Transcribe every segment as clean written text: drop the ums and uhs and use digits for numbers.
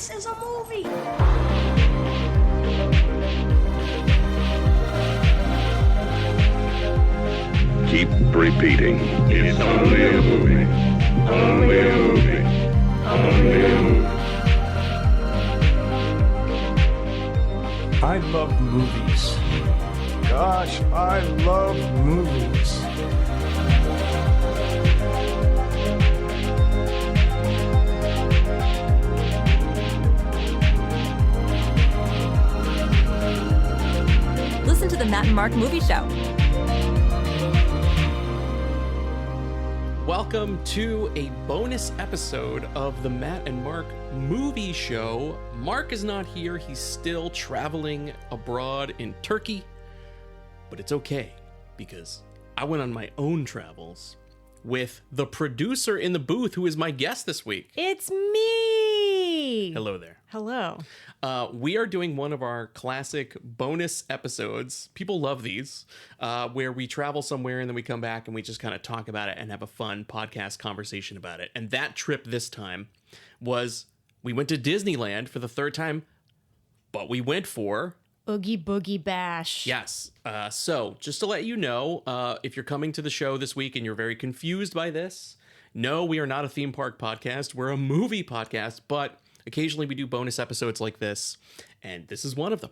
This is a movie. Keep repeating. It's only a movie. Only a movie. Only a movie. I love movies. Gosh, I love movies. Listen to the Matt and Mark Movie Show. Welcome to a bonus episode of the Matt and Mark Movie Show. Mark is not here. He's still traveling abroad in Turkey. But it's okay, because I went on my own travels with the producer in the booth who is my guest this week. It's me! Hello there. Hello. We are doing one of our classic bonus episodes. People love these, where we travel somewhere and then we come back and we just kind of talk about it and have a fun podcast conversation about it. And that trip this time was, we went to Disneyland for the third time, but we went for Oogie Boogie Bash. Yes. So just to let you know, if you're coming to the show this week and you're very confused by this, no, we are not a theme park podcast. We're a movie podcast, but occasionally we do bonus episodes like this, and this is one of them.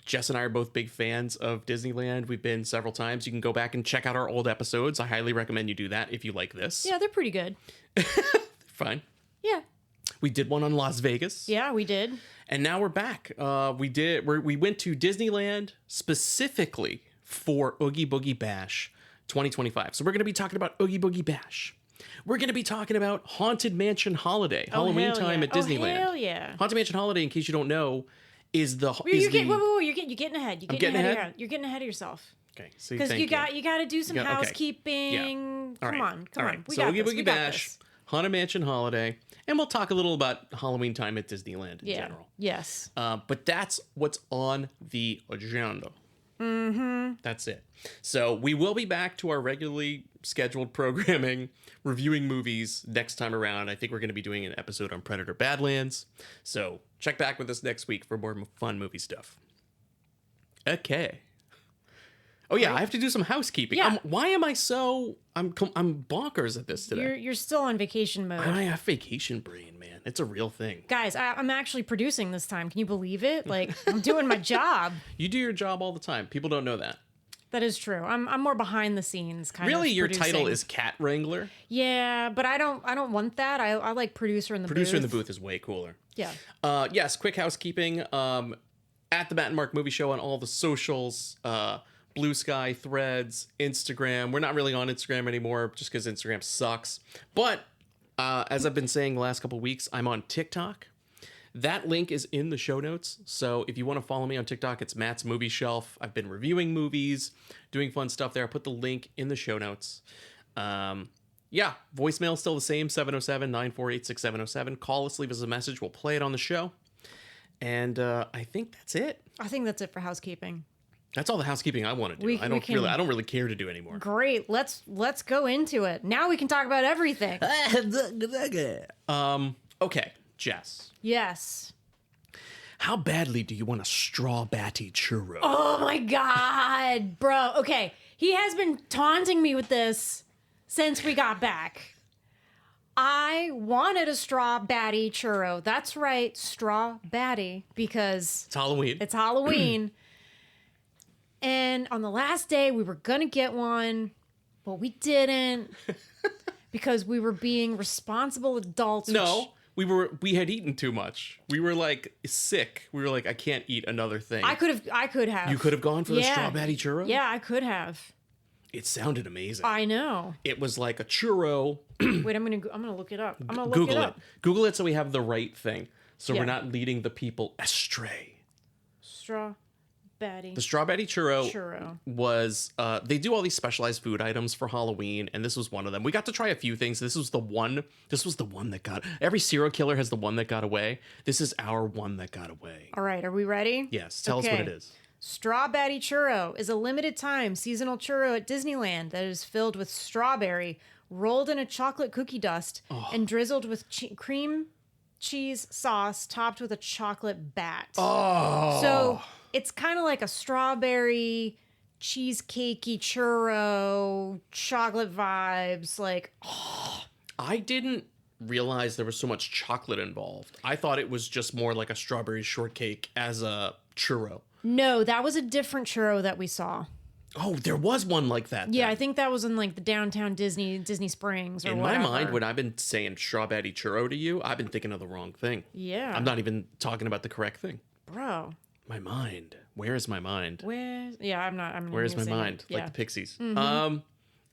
Jess and I are both big fans of Disneyland. We've been several times. You can go back and check out our old episodes. I highly recommend you do that if you like this. Yeah, they're pretty good. Fine. Yeah. We did one on Las Vegas. Yeah, we did. And now we're back. We went to Disneyland specifically for Oogie Boogie Bash 2025. So we're going to be talking about Oogie Boogie Bash. We're going to be talking about Haunted Mansion Holiday, Halloween time at Disneyland. Oh, hell yeah. Haunted Mansion Holiday, in case you don't know, is the... You're getting ahead. You're getting ahead. You're getting ahead of yourself. Okay, so Because you got to do some okay. housekeeping. Yeah. Come on. All right. We so got Oogie this. Boogie We got Bash, this. Haunted Mansion Holiday, and we'll talk a little about Halloween time at Disneyland in Yeah. general. Yes. But that's what's on the agenda. Mm-hmm. That's it. So we will be back to our regularly scheduled programming, reviewing movies next time around. I think we're going to be doing an episode on Predator Badlands. So check back with us next week for more fun movie stuff. Okay. Oh yeah, I have to do some housekeeping. Yeah. Why am I so... I'm bonkers at this today. You're still on vacation mode. I have vacation brain, man. It's a real thing. Guys, I'm actually producing this time. Can you believe it? Like, I'm doing my job. You do your job all the time. People don't know that. That is true. I'm more behind the scenes kind of Really, your producing. title is Cat Wrangler? Yeah, but I don't want that. I like producer in the booth. Producer in the booth is way cooler. Yeah. Yes, quick housekeeping. At the Matt and Mark Movie Show on all the socials, Blue Sky, Threads, Instagram. We're not really on Instagram anymore just because Instagram sucks. But as I've been saying the last couple weeks, I'm on TikTok. That link is in the show notes. So if you want to follow me on TikTok, it's Matt's Movie Shelf. I've been reviewing movies, doing fun stuff there. I put the link in the show notes. Yeah, voicemail is still the same, 707-948-6707. Call us, leave us a message. We'll play it on the show. And I think that's it. I think that's it for housekeeping. That's all the housekeeping I want to do. I don't really care to do anymore. Great. Let's go into it. Now we can talk about everything. Okay, Jess. Yes. How badly do you want a straw batty churro? Oh my God, bro. Okay. He has been taunting me with this since we got back. I wanted a straw batty churro. That's right, straw batty, because It's Halloween. it's Halloween. And on the last day, we were going to get one, but we didn't because we were being responsible adults. No, we had eaten too much. We were like sick. We were like, I can't eat another thing. I could have. You could have gone for the straw batty churro? Yeah, I could have. It sounded amazing. I know. It was like a churro. Wait, I'm gonna look it up. I'm gonna look Google it it. up. Google it so we have the right thing. So Yeah. we're not leading the people astray. Straw batty. The strawberry churro, Churro. was, they do all these specialized food items for Halloween, and this was one of them. We got to try a few things. This was the one that got, every serial killer has the one that got away. This is our one that got away. All right, are we ready? Yes, tell us what it is. Straw Batty Churro is a limited time seasonal churro at Disneyland that is filled with strawberry, rolled in a chocolate cookie dust, and drizzled with cream cheese sauce topped with a chocolate bat. Oh. So it's kind of like a strawberry cheesecakey churro, chocolate vibes. Like, I didn't realize there was so much chocolate involved. I thought it was just more like a strawberry shortcake as a churro. no, that was a different churro that we saw. Oh, there was one like that. Yeah, then. I think that was in like the downtown Disney Springs or In whatever. my mind, when I've been saying strawberry churro to you, I've been thinking of the wrong thing. Yeah. I'm not even talking about the correct thing. Bro, My mind. Where is my mind? where's... Yeah, I'm not... I'm Where's my gonna say mind? that. Like Yeah. the Pixies.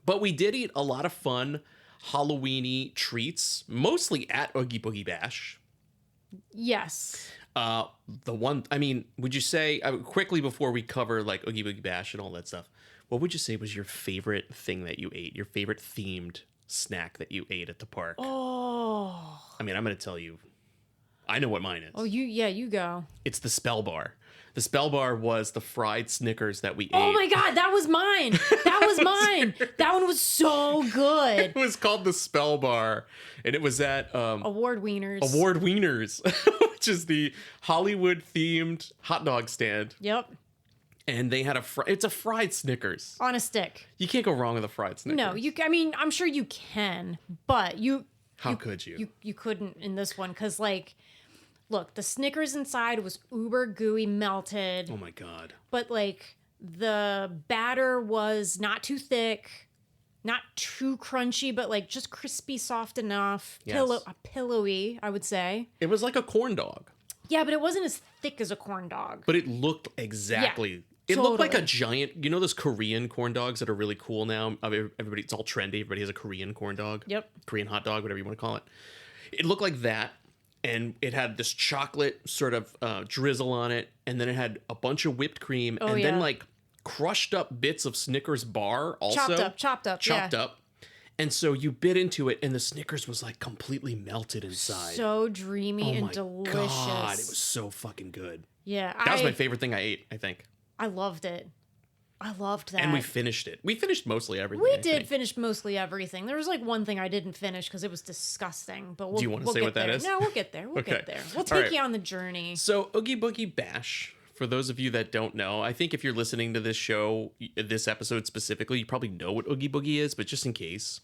But we did eat a lot of fun Halloween-y treats, mostly at Oogie Boogie Bash. Yes. The one, I mean, would you say, quickly before we cover like Oogie Boogie Bash and all that stuff, what would you say was your favorite thing that you ate? Your favorite themed snack that you ate at the park? Oh. I mean, I'm going to tell you, I know what mine is. Oh, you go. It's the Spell Bar. The Spell Bar was the fried Snickers that we ate. Oh my God, that was mine. That was mine. That one was so good. It was called the Spell Bar, and it was at Award Wieners. Award Wieners, which is the Hollywood-themed hot dog stand. Yep. And they had it's a fried Snickers. On a stick. You can't go wrong with a fried Snickers. No, I mean, I'm sure you can, but How could you? You couldn't in this one because, like, look, the Snickers inside was uber gooey melted, Oh my God. but like the batter was not too thick, not too crunchy, but like just crispy, soft enough, Yes. pillowy, I would say. It was like a corn dog, Yeah, but it wasn't as thick as a corn dog. but it looked exactly. Yeah, It looked like a totally. giant. You know those Korean corn dogs that are really cool now. I mean, it's all trendy. Everybody has a Korean corn dog. Yep. Korean hot dog, whatever you want to call it. It looked like that, and it had this chocolate sort of drizzle on it, and then it had a bunch of whipped cream, and then yeah. like crushed up bits of Snickers bar also Chopped up, chopped yeah. up. And so you bit into it, and the Snickers was like completely melted inside. So dreamy oh and my delicious. God, it was so fucking good. Yeah, That was my favorite thing I ate, I think. I loved it. I loved that. And we finished it. We finished mostly everything. We I did think. finish mostly everything. There was like one thing I didn't finish because it was disgusting. But we'll, Do you wanna we'll say get what that there. is? No, we'll get there. We'll Okay. get there. We'll All take right. you on the journey. So, Oogie Boogie Bash, for those of you that don't know, I think if you're listening to this show, this episode specifically, you probably know what Oogie Boogie is, but just in case,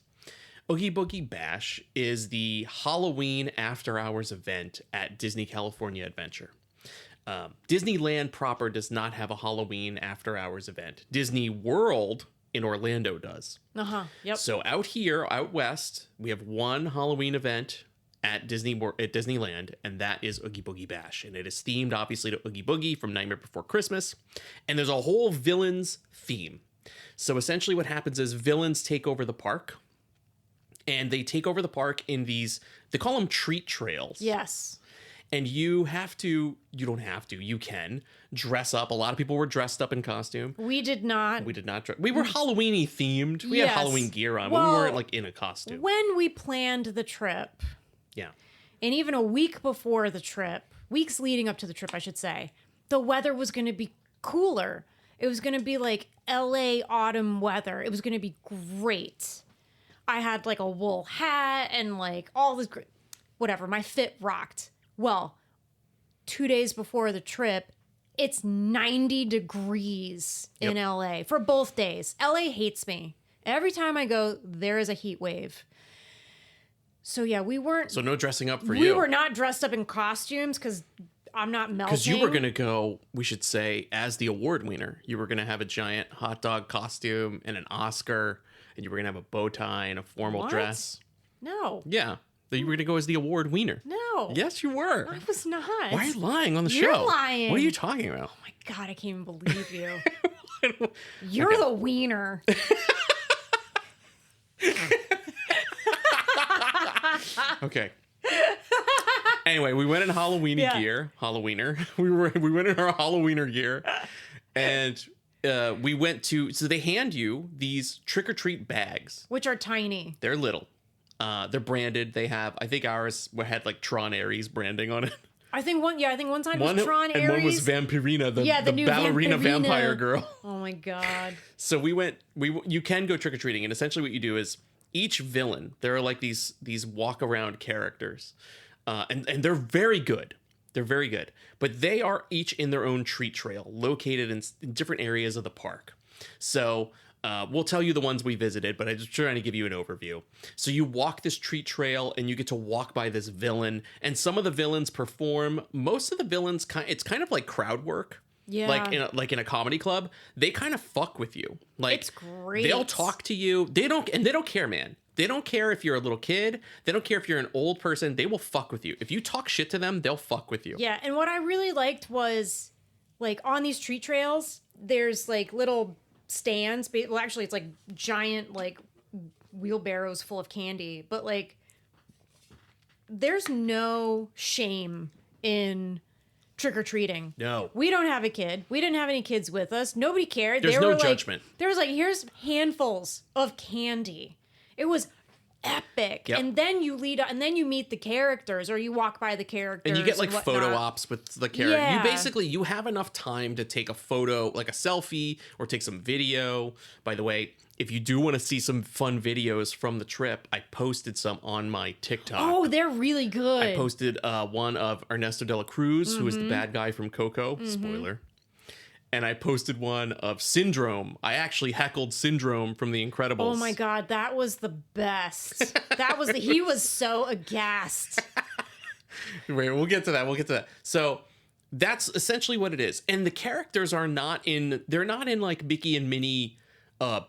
Oogie Boogie Bash is the Halloween after hours event at Disney California Adventure. Disneyland proper does not have a Halloween after hours event. Disney World in Orlando does. Yep. So out here, out west, we have one Halloween event at Disneyland, and that is Oogie Boogie Bash. And it is themed, obviously, to Oogie Boogie from Nightmare Before Christmas. And there's a whole villains theme. So essentially what happens is villains take over the park. And they take over the park in these, they call them treat trails. Yes. And you don't have to, you can dress up. A lot of people were dressed up in costume. We did not. We did not dress. We were Halloween-y themed. We had Yes. Halloween gear on, but we Well, weren't like in a costume. When we planned the trip, Yeah. and even a week before the trip, weeks leading up to the trip, I should say, the weather was going to be cooler. It was going to be like LA autumn weather. It was going to be great. I had like a wool hat and like all this, whatever. My fit rocked. Well, 2 days before the trip, it's 90 degrees in Yep. LA for both days. LA hates me. Every time I go, there is a heat wave. So yeah, we weren't. So no dressing up for we you. were not dressed up in costumes because I'm not melting. Because you were going to go, we should say, as the award winner. You were going to have a giant hot dog costume and an Oscar, and you were going to have a bow tie and a formal What? dress. No. Yeah. You were going to go as the award winner. No. Yes, you were. I was not. Why are you lying on the You're show? lying. What are you talking about? Oh my God, I can't even believe you. You're the wiener. Okay. Anyway, we went in Halloween Yeah. gear. Halloweener. We went in our Halloweener gear, and we went to. So they hand you these trick or treat bags. Which are tiny. They're little. They're branded. They have. I think ours had like Tron Ares branding on it. I think one time was Tron and Ares. one was Vampirina, the new ballerina Vampirina. vampire girl. Oh my God. So we went. You can go trick or treating, and essentially what you do is each villain. There are like these walk around characters. and they're very good. They're very good, but they are each in their own treat trail, located in different areas of the park. So we'll tell you the ones we visited, but I'm just trying to give you an overview. So you walk this treat trail, and you get to walk by this villain, and some of the villains perform. Most of the villains, it's kind of like crowd work. Yeah. Like in a comedy club, they kind of fuck with you. Like, it's great. They'll talk to you. They don't care, man. They don't care if you're a little kid. They don't care if you're an old person. They will fuck with you. If you talk shit to them, they'll fuck with you. Yeah, and what I really liked was, like, on these treat trails, there's, like, little stands. Well, actually, it's, like, giant, like, wheelbarrows full of candy. But, like, there's no shame in trick-or-treating. No. We don't have a kid. We didn't have any kids with us. Nobody cared. There's no judgment. There was like, here's handfuls of candy. It was epic. Yep. And then you meet the characters, or you walk by the characters. And you get like whatnot. photo ops with the character. Yeah. You have enough time to take a photo, like a selfie, or take some video. By the way, if you do want to see some fun videos from the trip, I posted some on my TikTok. Oh, they're really good. I posted one of Ernesto de la Cruz, who is the bad guy from Coco. Spoiler. And I posted one of Syndrome. I actually heckled Syndrome from The Incredibles. Oh my God, that was the best. He was so aghast. Wait, we'll get to that. So that's essentially what it is. And the characters they're not in like Mickey and Minnie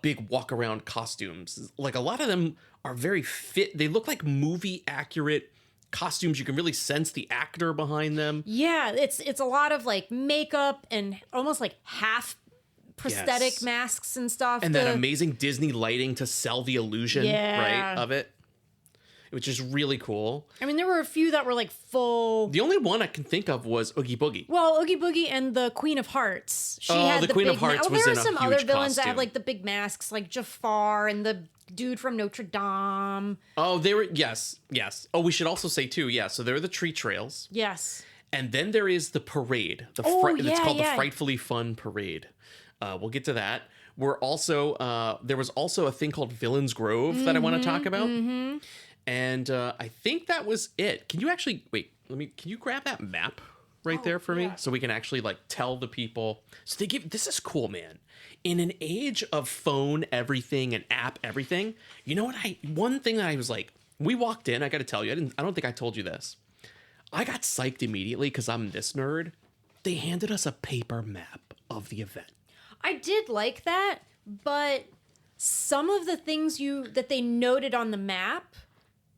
big walk around costumes. Like, a lot of them are very fit. They look like movie accurate costumes. You can really sense the actor behind them. Yeah, it's a lot of like makeup and almost like half prosthetic masks and stuff. And that amazing Disney lighting to sell the illusion, right, of it, which is really cool. I mean, there were a few that were like full. The only one I can think of was Oogie Boogie. Well, Oogie Boogie and the Queen of Hearts. She had the Queen of Hearts was in a huge there are some other villains that costume. have like the big masks, like Jafar and the dude from Notre Dame. Oh, they were, yes. Oh, we should also say too, so there are the treat trails. Yes. And then there is the parade. It's called the Frightfully Fun Parade. We'll get to that. We're also, there was also a thing called Villains Grove that I want to talk about. Mm-hmm. And I think that was it. Can you actually, can you grab that map right there for me? So we can actually like tell the people. So this is cool, man. In an age of phone everything and app everything, you know what one thing that I was like, we walked in, I got to tell you, I don't think I told you this. I got psyched immediately because I'm this nerd. They handed us a paper map of the event. I did like that, but some of the things that they noted on the map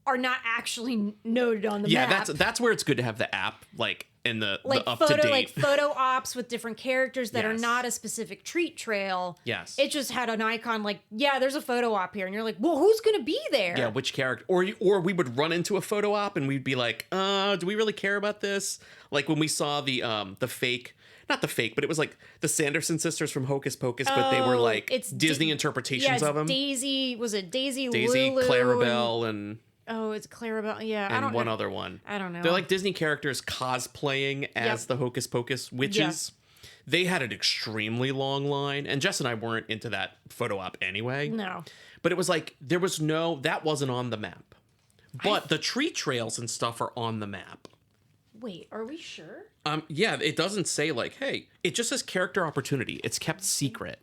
are not actually noted on the map. Yeah, that's where it's good to have the app, like, in the up photo, to date. like photo ops with different characters that are Yes. not a specific treat trail. Yes. It just had an icon like, yeah, there's a photo op here. And you're like, well, who's going to be there? Yeah, which character? Or we would run into a photo op and we'd be like, do we really care about this? Like when we saw the fake, not the fake, but it was like the Sanderson sisters from Hocus Pocus, but they were like Disney interpretations of them. Daisy, was it Daisy, Lulu, Clarabelle, and oh, it's Clarabelle. Yeah, and I don't one know. other one. I don't know. They're like Disney characters cosplaying as the Hocus Pocus witches. They had an extremely long line, and Jess and I weren't into that photo op anyway. No. But it was like, that wasn't on the map. But the tree trails and stuff are on the map. Wait, are we sure? Yeah, it doesn't say like, hey, it just says character opportunity. It's kept secret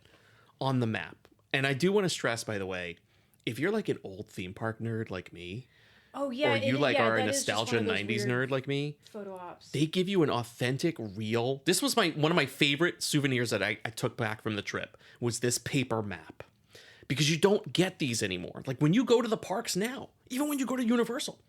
on the map. And I do want to stress, by the way, if you're like an old theme park nerd like me, oh yeah, or you are a that is just nostalgia one of those 90s weird nerd like me, photo ops. they give you an authentic, real. This was one of my favorite souvenirs that I took back from the trip, was this paper map. Because you don't get these anymore. Like when you go to the parks now, even when you go to Universal,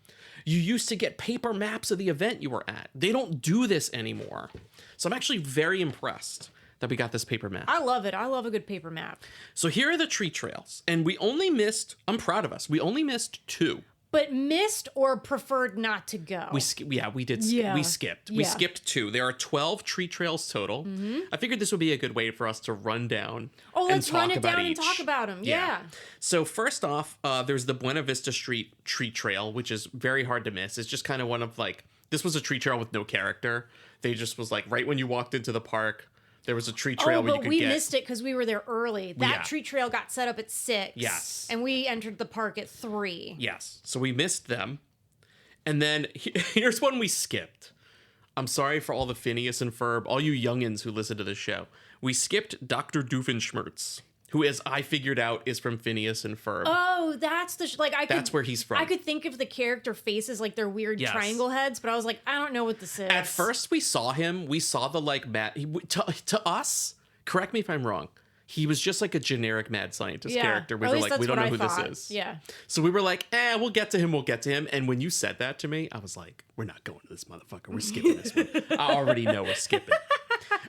you used to get paper maps of the event you were at. They don't do this anymore. So I'm actually very impressed that we got this paper map. I love it. I love a good paper map. So here are the tree trails. And we only missed, I'm proud of us, we only missed 2. But missed or preferred not to go. We skipped. Yeah. We skipped. We skipped 2. There are 12 tree trails total. Mm-hmm. I figured this would be a good way for us to run down. Oh, let's run it down each. and talk about them. Yeah. So first off, there's the Buena Vista Street tree trail, which is very hard to miss. It's just kind of one of like, this was a tree trail with no character. They just was like right when you walked into the park, there was a tree trail where you could we missed it because we were there early. That Yeah. tree trail got set up at 6. Yes. And we entered the park at 3. Yes. So we missed them. And then here's one we skipped. I'm sorry for all the Phineas and Ferb, all you youngins who listen to this show. We skipped Dr. Doofenshmirtz, who, as I figured out, is from Phineas and Ferb. Oh, that's the that's where he's from. I could think of the character faces like they're weird triangle heads, but I was like, I don't know what this is. At first, we saw him. We saw the to us. Correct me if I'm wrong. He was just like a generic mad scientist character. We were like, we don't know who this is. Yeah. So we were like, we'll get to him. We'll get to him. And when you said that to me, I was like, we're not going to this motherfucker. We're skipping this one. I already know we're skipping.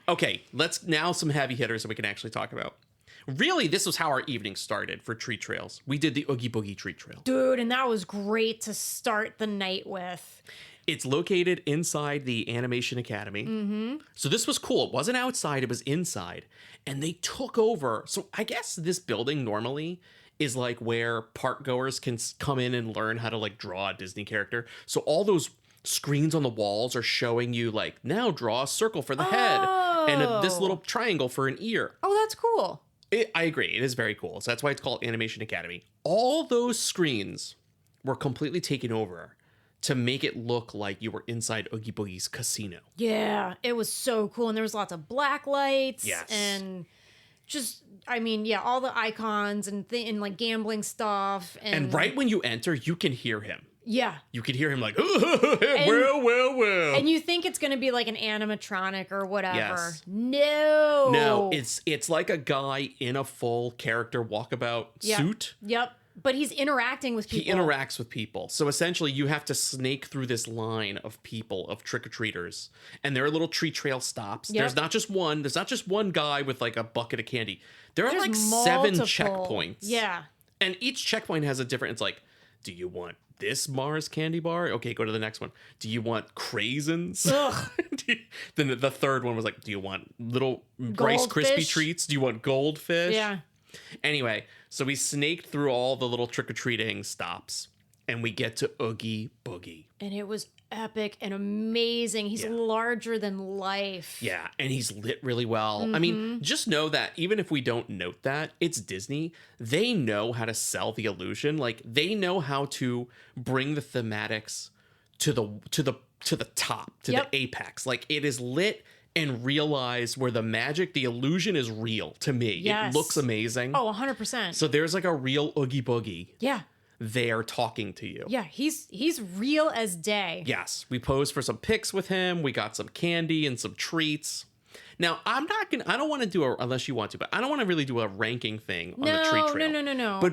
Okay, let's now some heavy hitters that we can actually talk about. Really, this was how our evening started for treat trails. We did the Oogie Boogie treat trail. Dude, and that was great to start the night with. It's located inside the Animation Academy. Mm-hmm. So this was cool. It wasn't outside, it was inside. And they took over. So I guess this building normally is like where park goers can come in and learn how to like draw a Disney character. So all those screens on the walls are showing you like, now draw a circle for the head and this little triangle for an ear. Oh, that's cool. I agree. It is very cool. So that's why it's called Animation Academy. All those screens were completely taken over to make it look like you were inside Oogie Boogie's casino. Yeah, it was so cool. And there was lots of black lights. Yes. And just, I mean, yeah, all the icons and like gambling stuff. And right when you enter, you can hear him. Yeah. You could hear him like, well. And you think it's going to be like an animatronic or whatever. Yes. No, it's like a guy in a full character walkabout suit. Yep. But he's interacting with people. He interacts with people. So essentially you have to snake through this line of people, of trick-or-treaters. And there are little treat trail stops. Yep. There's not just one guy with like a bucket of candy. There's like multiple. 7 checkpoints. Yeah. And each checkpoint has a different, it's like, do you want this Mars candy bar? Okay, go to the next one. Do you want craisins? Then the third one was like, do you want little Rice Krispie treats? Do you want goldfish? Yeah. Anyway, so we snaked through all the little trick-or-treating stops and we get to Oogie Boogie. And it was epic and amazing. He's larger than life. Yeah, and he's lit really well. I mean, just know that even if we don't note that, it's Disney. They know how to sell the illusion. Like, they know how to bring the thematics to the top, to the apex. Like, it is lit and realize where the magic, the illusion is real to me. Yes. It looks amazing. Oh, 100%. So there's like a real Oogie Boogie. Yeah. There talking to you. Yeah, he's real as day. Yes, we posed for some pics with him. We got some candy and some treats. Now, I don't want to do unless you want to, but I don't want to really do a ranking thing on the treat trail. No. But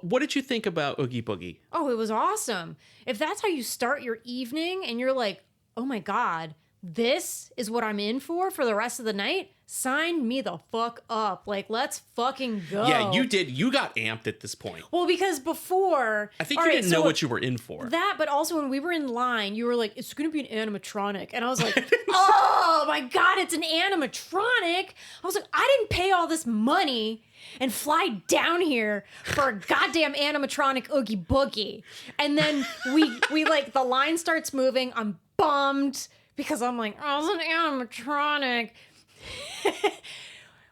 what did you think about Oogie Boogie? Oh, it was awesome. If that's how you start your evening and you're like, oh my God, this is what I'm in for the rest of the night, sign me the fuck up. Like, let's fucking go. Yeah, you did. You got amped at this point. Well, because before... I think you didn't know what you were in for. That, but also when we were in line, you were like, it's going to be an animatronic. And I was like, oh my God, it's an animatronic. I was like, I didn't pay all this money and fly down here for a goddamn animatronic Oogie Boogie. And then we like, the line starts moving. I'm bummed because I'm like, oh, it's an animatronic.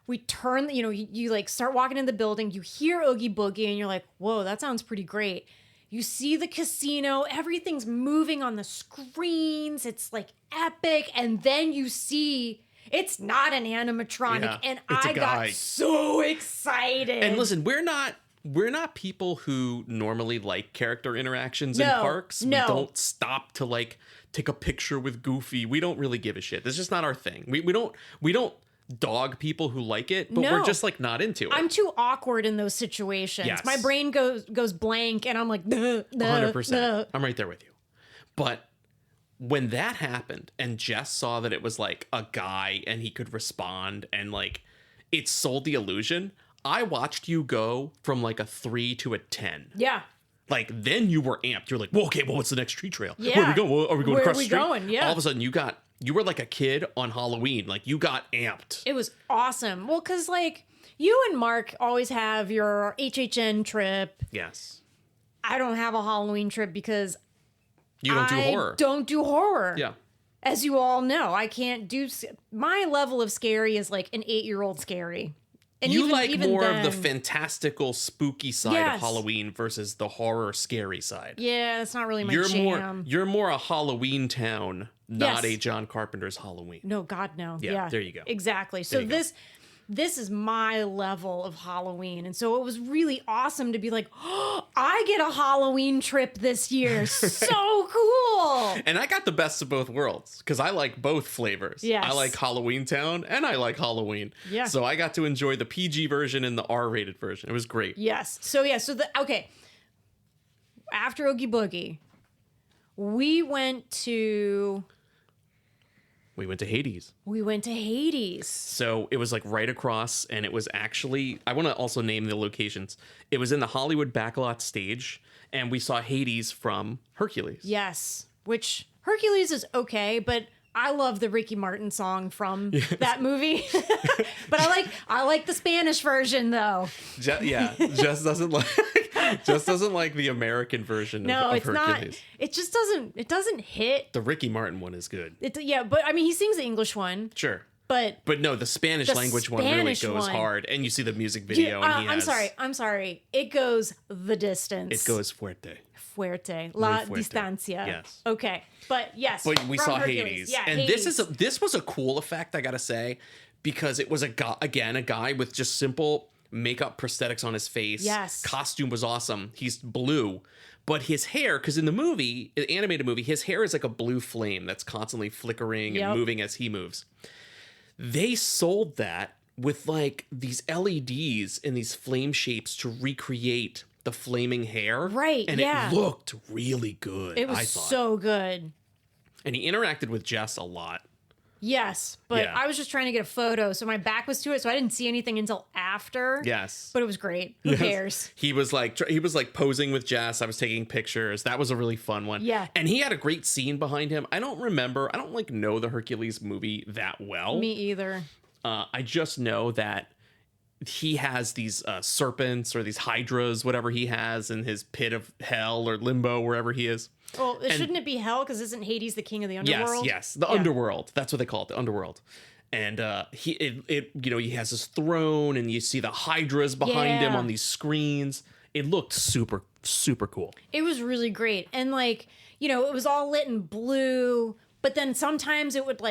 We turn, you like start walking in the building, you hear Oogie Boogie and you're like, whoa, that sounds pretty great. You see the casino, everything's moving on the screens. It's like epic. And then you see it's not an animatronic. And I got so excited. And listen, we're not people who normally like character interactions in parks. No. We don't stop to like take a picture with Goofy. We don't really give a shit. That's just not our thing. We don't dog people who like it, but we're just like not into it. I'm too awkward in those situations. Yes. My brain goes blank and I'm like, 100%. I'm right there with you. But when that happened and Jess saw that it was like a guy and he could respond and like it sold the illusion, I watched you go from like a 3 to a 10. Yeah. Like, then you were amped. You're like, well, okay, what's the next treat trail? Yeah. Where are we going? Are we going across the street? Going? Yeah. All of a sudden, you were like a kid on Halloween. Like, you got amped. It was awesome. Well, because, like, you and Mark always have your HHN trip. Yes. I don't have a Halloween trip because you don't do horror. Don't do horror. Yeah. As you all know, I can't do... My level of scary is like an 8-year-old scary. And you even, like even more then, of the fantastical, spooky side Yes. of Halloween versus the horror, scary side. Yeah, that's not really my You're jam. you're more a Halloween town, not Yes. a John Carpenter's Halloween. No, God, no. Yeah, there you go. Exactly. So There you go. this is my level of Halloween. And so it was really awesome to be like, oh, I get a Halloween trip this year. So cool. And I got the best of both worlds because I like both flavors. Yes. I like Halloween Town and I like Halloween. Yeah. So I got to enjoy the PG version and the R-rated version. It was great. Yes. So okay. After Oogie Boogie, we went to Hades. So it was like right across, and it was actually, I want to also name the locations. It was in the Hollywood backlot stage, and we saw Hades from Hercules. Yes, which Hercules is okay, but I love the Ricky Martin song from that movie. But I like the Spanish version though. Jess doesn't like the American version of it's Hercules. not. It doesn't hit. The Ricky Martin one is good. But I mean, he sings the English one. Sure. But no, the Spanish language one really goes one. hard, and you see the music video. And I'm sorry. It goes the distance. It goes fuerte. La Muy fuerte. distancia. Yes. Okay. But yes. But we from saw Hercules. Hades, Yeah, and Hades. this was a cool effect, I gotta say, because it was a guy with just simple makeup prosthetics on his face. Yes. Costume was awesome. He's blue. But his hair, because in the movie, the animated movie, his hair is like a blue flame that's constantly flickering and moving as he moves. They sold that with like these LEDs and these flame shapes to recreate the flaming hair. Right, And yeah. it looked really good, It was I thought. so good. And he interacted with Jess a lot. Yes, but Yeah. I was just trying to get a photo, so my back was to it, so I didn't see anything until after. Yes. But it was great. Who cares? He was like posing with Jess. I was taking pictures. That was a really fun one. Yeah. And he had a great scene behind him. I don't know the Hercules movie that well. Me either. I just know that he has these serpents or these hydras, whatever he has in his pit of hell or limbo, wherever he is. Well, shouldn't it be hell? Because isn't Hades the king of the underworld? Yes, the underworld. That's what they call it, the underworld. And he has his throne, and you see the hydras behind him Yeah. on these screens. It looked super, super cool. It was really great. And it was all lit in blue, but then sometimes it would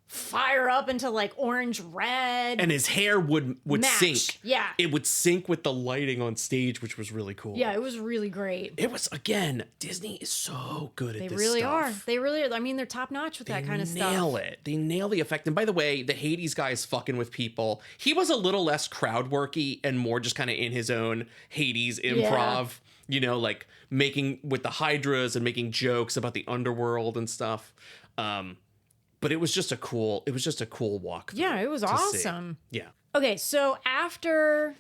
fire up into orange red. And his hair would Match. sync. Yeah. It would sync with the lighting on stage, which was really cool. Yeah, it was really great. It was, again, Disney is so good at They this really stuff. are. They really are. I mean, they're top notch with that kind of stuff. They nail it. They nail the effect. And by the way, the Hades guy is fucking with people. He was a little less crowd worky and more just kind of in his own Hades improv, making with the hydras and making jokes about the underworld and stuff. But it was just a cool walk. Yeah, it was awesome. Yeah. Okay, so after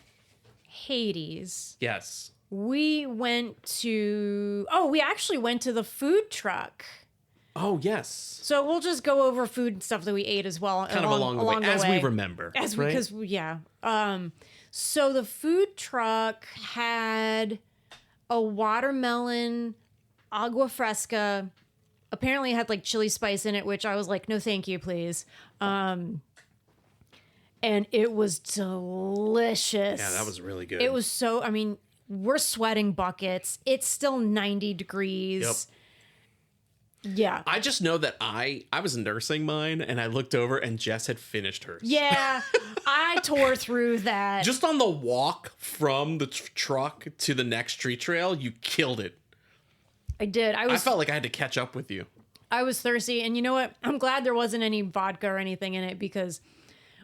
Hades, Yes. we actually went to the food truck. Oh, yes. So we'll just go over food and stuff that we ate as well. Kind of along the way, as we remember. So the food truck had a watermelon agua fresca. Apparently it had chili spice in it, which I was like, no, thank you, please. And it was delicious. Yeah, that was really good. It was we're sweating buckets. It's still 90 degrees. Yep. Yeah. I just know that I was nursing mine, and I looked over, and Jess had finished hers. Yeah. I tore through that. Just on the walk from the truck to the next tree trail, you killed it. I did. I felt like I had to catch up with you. I was thirsty, and you know what? I'm glad there wasn't any vodka or anything in it, because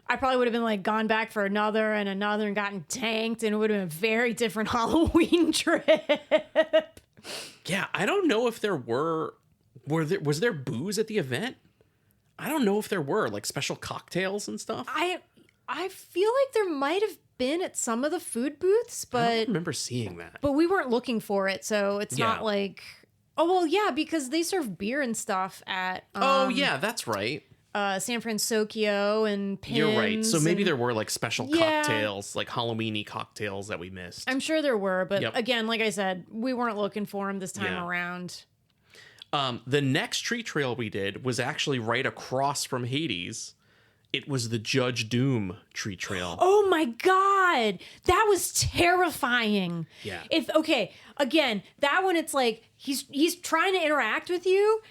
I probably would have been gone back for another and gotten tanked, and it would have been a very different Halloween trip. Yeah, I don't know if there was there booze at the event? I don't know if there were special cocktails and stuff. I feel like there might have been at some of the food booths, I don't but remember seeing that. we weren't looking for it, so it's not like. Oh well, yeah, because they serve beer and stuff at. Oh yeah, that's right. San Francisco and Pins. You're right. So maybe and- there were special cocktails, Halloween-y cocktails that we missed. I'm sure there were, but Yep. again, like I said, we weren't looking for them this time Yeah. around. The next tree trail we did was actually right across from Hades, It was the Judge Doom tree trail. Oh my God. That was terrifying. Yeah. Again, that one, it's like he's trying to interact with you.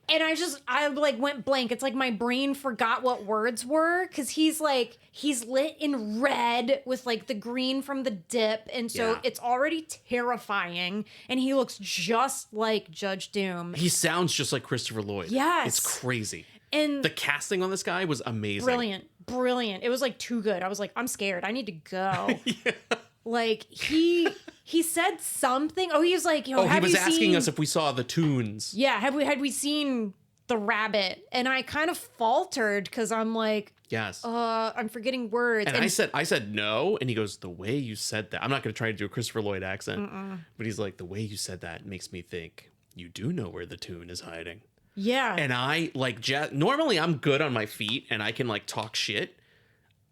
And I like went blank. It's like my brain forgot what words were, because he's lit in red with like the green from the dip. And so it's already terrifying. And he looks just like Judge Doom. He sounds just like Christopher Lloyd. Yes. It's crazy. And the casting on this guy was amazing. Brilliant. It was like too good. I was like, I'm scared. I need to go. Like he said something. Oh, he was like, he was asking us if we saw the tunes. Yeah, had we seen the rabbit? And I kind of faltered because I'm like, yes. I'm forgetting words. And I said no, and he goes, the way you said that. I'm not going to try to do a Christopher Lloyd accent, but he's like, the way you said that makes me think you do know where the tune is hiding. Yeah. And I like normally I'm good on my feet and I can like talk shit.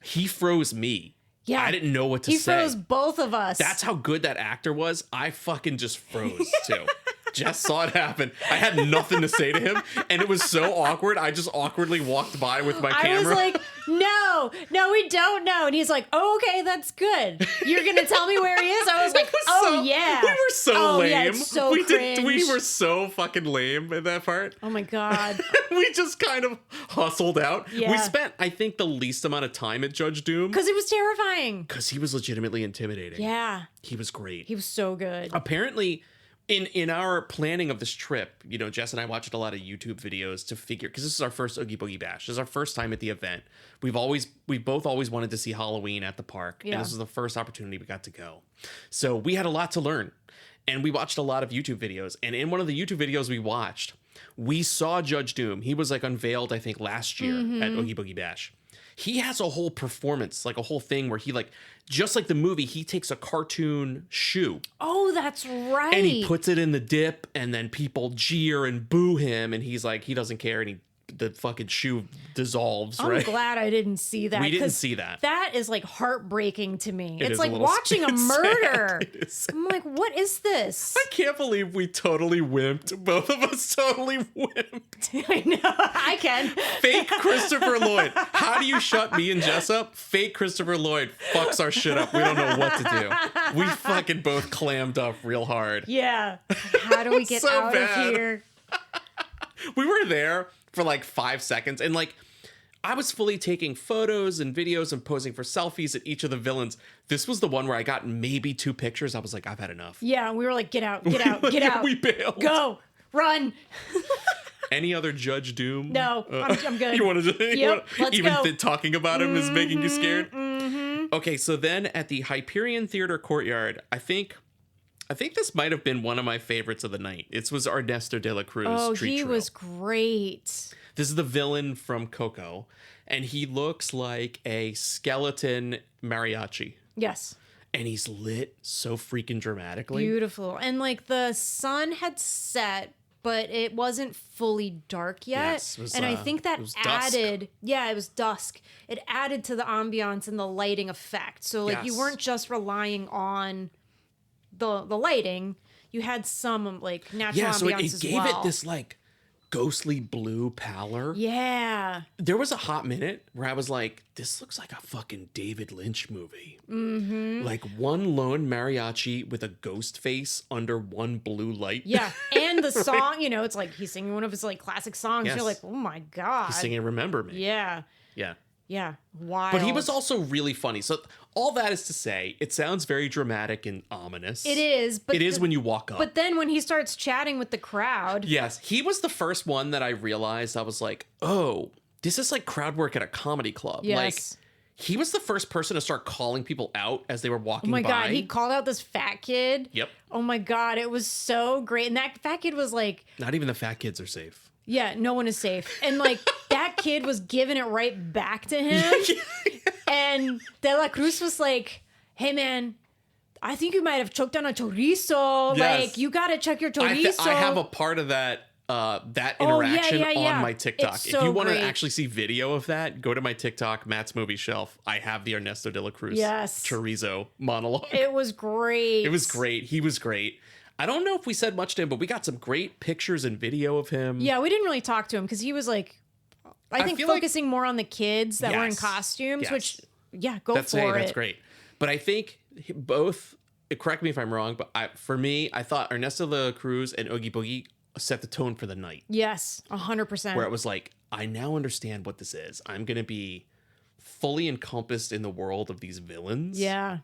He froze me. Yeah. I didn't know what to say. He froze both of us. That's how good that actor was. I fucking just froze too. Jess saw it happen. I had nothing to say to him, and it was so awkward. I just awkwardly walked by with my camera. I was like, no, we don't know. And he's like, oh, okay, that's good. You're going to tell me where he is? I was like, yeah. We were so lame. Yeah, it's so cringe. We were so fucking lame in that part. Oh my God. We just kind of hustled out. Yeah. We spent, I think, the least amount of time at Judge Doom. Because it was terrifying. Because he was legitimately intimidating. Yeah. He was great. He was so good. Apparently, in our planning of this trip, Jess and I watched a lot of YouTube videos to figure, because this is our first Oogie Boogie Bash. This is our first time at the event. We both always wanted to see Halloween at the park. Yeah. And this was the first opportunity we got to go. So we had a lot to learn. And we watched a lot of YouTube videos. And in one of the YouTube videos we watched, we saw Judge Doom. He was like unveiled, I think, last year at Oogie Boogie Bash. He has a whole performance, like a whole thing where he like, just like the movie, he takes a cartoon shoe. Oh, that's right. And he puts it in the dip, and then people jeer and boo him, and he's like, he doesn't care, and the fucking shoe dissolves, right? I'm glad I didn't see that. We didn't see that. That is like heartbreaking to me. It's like a little watching a murder. Sad. I'm like, what is this? I can't believe we totally wimped. Both of us totally wimped. I know. I can. Fake Christopher Lloyd. How do you shut me and Jess up? Fake Christopher Lloyd fucks our shit up. We don't know what to do. We fucking both clammed up real hard. Yeah. How do we get So out bad. of here? We were there for like 5 seconds, and like I was fully taking photos and videos and posing for selfies at each of the villains. This was the one where I got maybe 2 pictures. I was like, I've had enough. Yeah, we were like, get out, get out, get out. We bailed. Go, run. Any other Judge Doom? No, I'm good. You want to? Yep, let's go. Talking about him is making you scared. Mm-hmm. Okay, so then at the Hyperion Theater courtyard, I think this might have been one of my favorites of the night. It was Ernesto de la Cruz. Oh, Treat he Trail. was great. This is the villain from Coco, and he looks like a skeleton mariachi. Yes. And he's lit so freaking dramatically. Beautiful. And like the sun had set, but it wasn't fully dark yet. Yes, it was, and I think that it was dusk. added, it was dusk. It added to the ambiance and the lighting effect. So like you Yes. weren't just relying on the lighting. You had some like natural Yeah, so ambiance it as gave well. it this like ghostly blue pallor. Yeah. There was a hot minute where I was like, this looks like a fucking David Lynch movie. Mm-hmm. Like one lone mariachi with a ghost face under one blue light. Yeah. And the song, it's like he's singing one of his like classic songs. Yes. You're like, oh my God. He's singing Remember Me. Yeah. Yeah. Yeah. Wild. But he was also really funny. So all that is to say, it sounds very dramatic and ominous. It is. But it is when you walk up. But then when he starts chatting with the crowd. Yes. He was the first one that I realized. I was like, oh, this is like crowd work at a comedy club. Yes. Like, he was the first person to start calling people out as they were walking by. Oh my God, he called out this fat kid. Yep. Oh my God, it was so great. And that fat kid was like, Not even the fat kids are safe. yeah, no one is safe. And like that kid was giving it right back to him. And De La Cruz was like, hey man, I think you might have choked on a chorizo. Yes. Like, you got to check your chorizo. I have a part of that interaction yeah. on my TikTok. It's If so you want to great. actually see video of that, go to my TikTok, Matt's Movie Shelf. I have the Ernesto de la Cruz Yes. chorizo monologue. It was great. It was great. He was great. I don't know if we said much to him, but we got some great pictures and video of him. Yeah, we didn't really talk to him because he was like I think feel focusing more on the kids that were in Yes. costumes, Yes. which, go That's for it. That's great. But I think both, correct me if I'm wrong, but for me, I thought Ernesto de la Cruz and Oogie Boogie set the tone for the night. Yes, 100%. Where it was like, I now understand what this is. I'm going to be fully encompassed in the world of these villains. Yeah.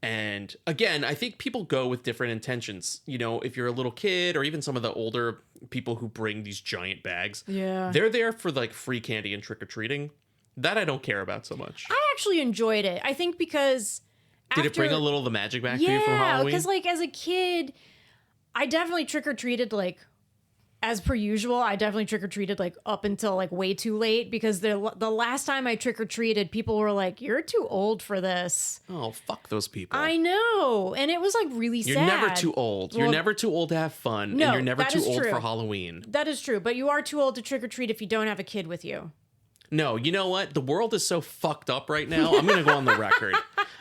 And again, I think people go with different intentions. You know, if you're a little kid or even some of the older people who bring these giant bags, they're there for like free candy and trick-or-treating. That I don't care about so much. I actually enjoyed it. I think because Did it bring a little of the magic back for you from Yeah, Halloween? because like as a kid, I definitely trick-or-treated like as per usual. I definitely trick-or-treated like up until like way too late because the last time I trick-or-treated, people were like, "You're too old for this." Oh, fuck those people. I know. And it was like really sad. You're never too old. You're Well, never too old to have fun. No, and you're never that too is old true. for Halloween. That is true, but you are too old to trick-or-treat if you don't have a kid with you. No, you know what? The world is so fucked up right now. I'm going to go on the record.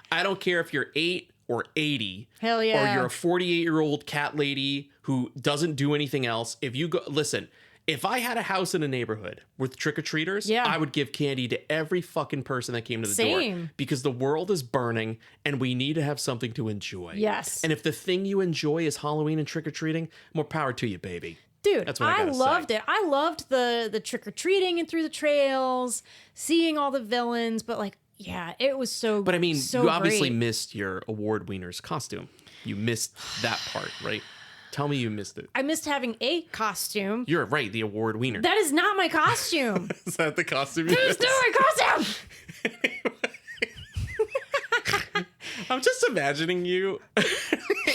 I don't care if you're 8 or 80. Hell yeah. Or you're a 48-year-old cat lady who doesn't do anything else. If you go, listen, if I had a house in a neighborhood with trick-or-treaters, I would give candy to every fucking person that came to the door. Because the world is burning and we need to have something to enjoy. Yes. And if the thing you enjoy is Halloween and trick-or-treating, more power to you, baby. Dude, That's what I I gotta loved say. it. I loved the trick-or-treating and through the trails, seeing all the villains, but like, yeah, it was so But I mean, so you obviously great. missed your Award Wieners costume. You missed that part, right? Tell me you missed it. I missed having a costume. You're right, the Award Wiener. That is not my costume. Is that the costume you It's missed? not my costume. I'm just imagining you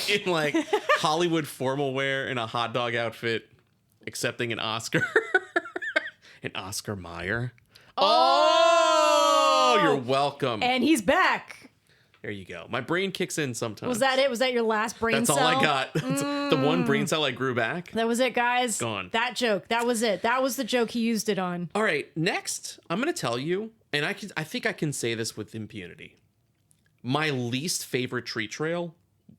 in like Hollywood formal wear in a hot dog outfit, accepting an Oscar. An Oscar Mayer. Oh, you're welcome. And he's back. There you go. My brain kicks in sometimes. Was that it? Was that your last brain That's cell? all I got. That's the one brain cell I grew back. That was it, guys. Gone. That joke. That was it. That was the joke he used it on. All right, next, I'm going to tell you, and I think I can say this with impunity. My least favorite tree trail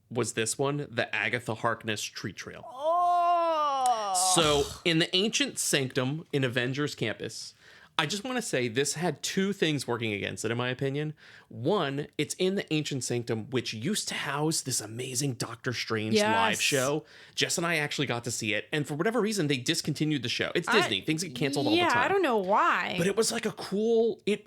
was this one, the Agatha Harkness tree trail. Oh. So, in the ancient sanctum in Avengers Campus, I just want to say this had two things working against it, in my opinion. One, it's in the ancient sanctum, which used to house this amazing Doctor Strange live show. Jess and I actually got to see it, and for whatever reason, they discontinued the show. It's Disney. Things get canceled all the time. Yeah, I don't know why. But it was like a cool, it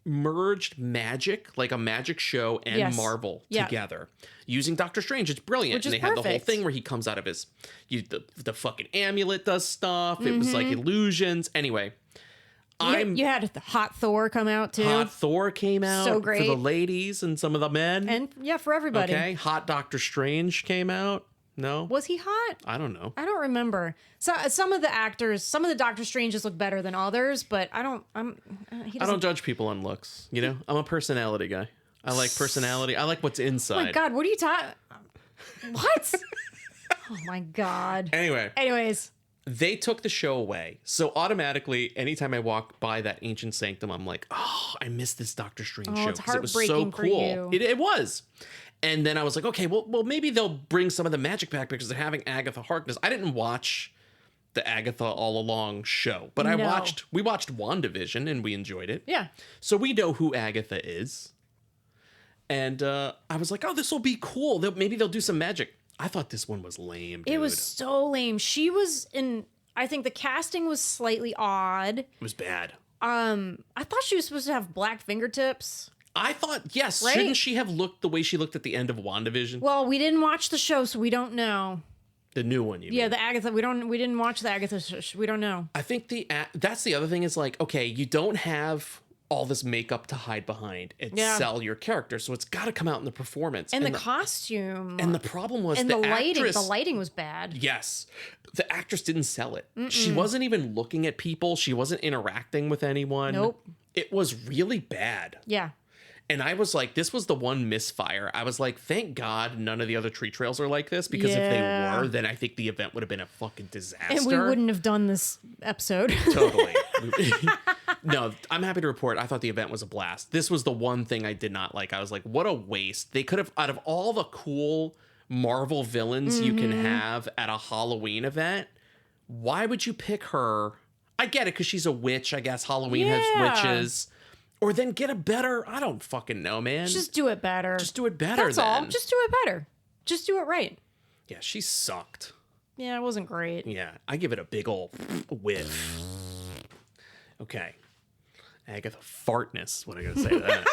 merged magic, like a magic show, and Marvel together using Doctor Strange. It's brilliant. Which is and they had the whole perfect. thing where he comes out of his, the fucking amulet does stuff. It was like illusions. Anyway, you had the Hot Thor come out too. Hot Thor came out So for great. the ladies and some of the men. And yeah, for everybody. Okay, Hot Doctor Strange came out. No, Was he hot? I don't know. I don't remember. So some of the actors, some of the Doctor Stranges look better than others, but I don't. He I doesn't. don't judge people on looks. You know, I'm a personality guy. I like personality. I like what's inside. Oh my God, what are you talking? What? Oh my God. Anyway, Anyways, they took the show away. So automatically, anytime I walk by that ancient sanctum, I'm like, oh, I missed this Doctor Strange show. it's 'cause it was so heartbreaking for cool. you. It was. And then I was like, okay, well, maybe they'll bring some of the magic back because they're having Agatha Harkness. I didn't watch the Agatha All Along show, but we watched WandaVision and we enjoyed it. yeah. So we know who Agatha is. And I was like, oh, this will be cool. Maybe they'll do some magic. I thought this one was lame, dude. It was so lame. She was in. I think the casting was slightly odd. It was bad. I thought she was supposed to have black fingertips. I thought, yes, Right? shouldn't she have looked the way she looked at the end of WandaVision? Well, we didn't watch the show, so we don't know. The new one, you mean? Yeah, the Agatha. We didn't watch the Agatha. We don't know. I think that's the other thing is like, okay, you don't have all this makeup to hide behind and sell your character, so it's got to come out in the performance. And the costume. And the problem was and the lighting. actress, The lighting was bad. Yes. The actress didn't sell it. She wasn't even looking at people. She wasn't interacting with anyone. Nope. It was really bad. Yeah. And I was like, this was the one misfire. I was like, thank God none of the other tree trails are like this, because if they Yeah. were, then I think the event would have been a fucking disaster. And we wouldn't have done this episode. Totally. No, I'm happy to report I thought the event was a blast. This was the one thing I did not like. I was like, what a waste. They could have, out of all the cool Marvel villains you can have at a Halloween event, why would you pick her I get it because she's a witch. I guess Halloween has witches. Or then get a better, I don't fucking know, man. Just do it better. Just do it better. That's all. Just do it better. Just do it right. Yeah, she sucked. Yeah, it wasn't great. Yeah, I give it a big old whiff. Okay. Agatha Fartness. What am I going to say to that?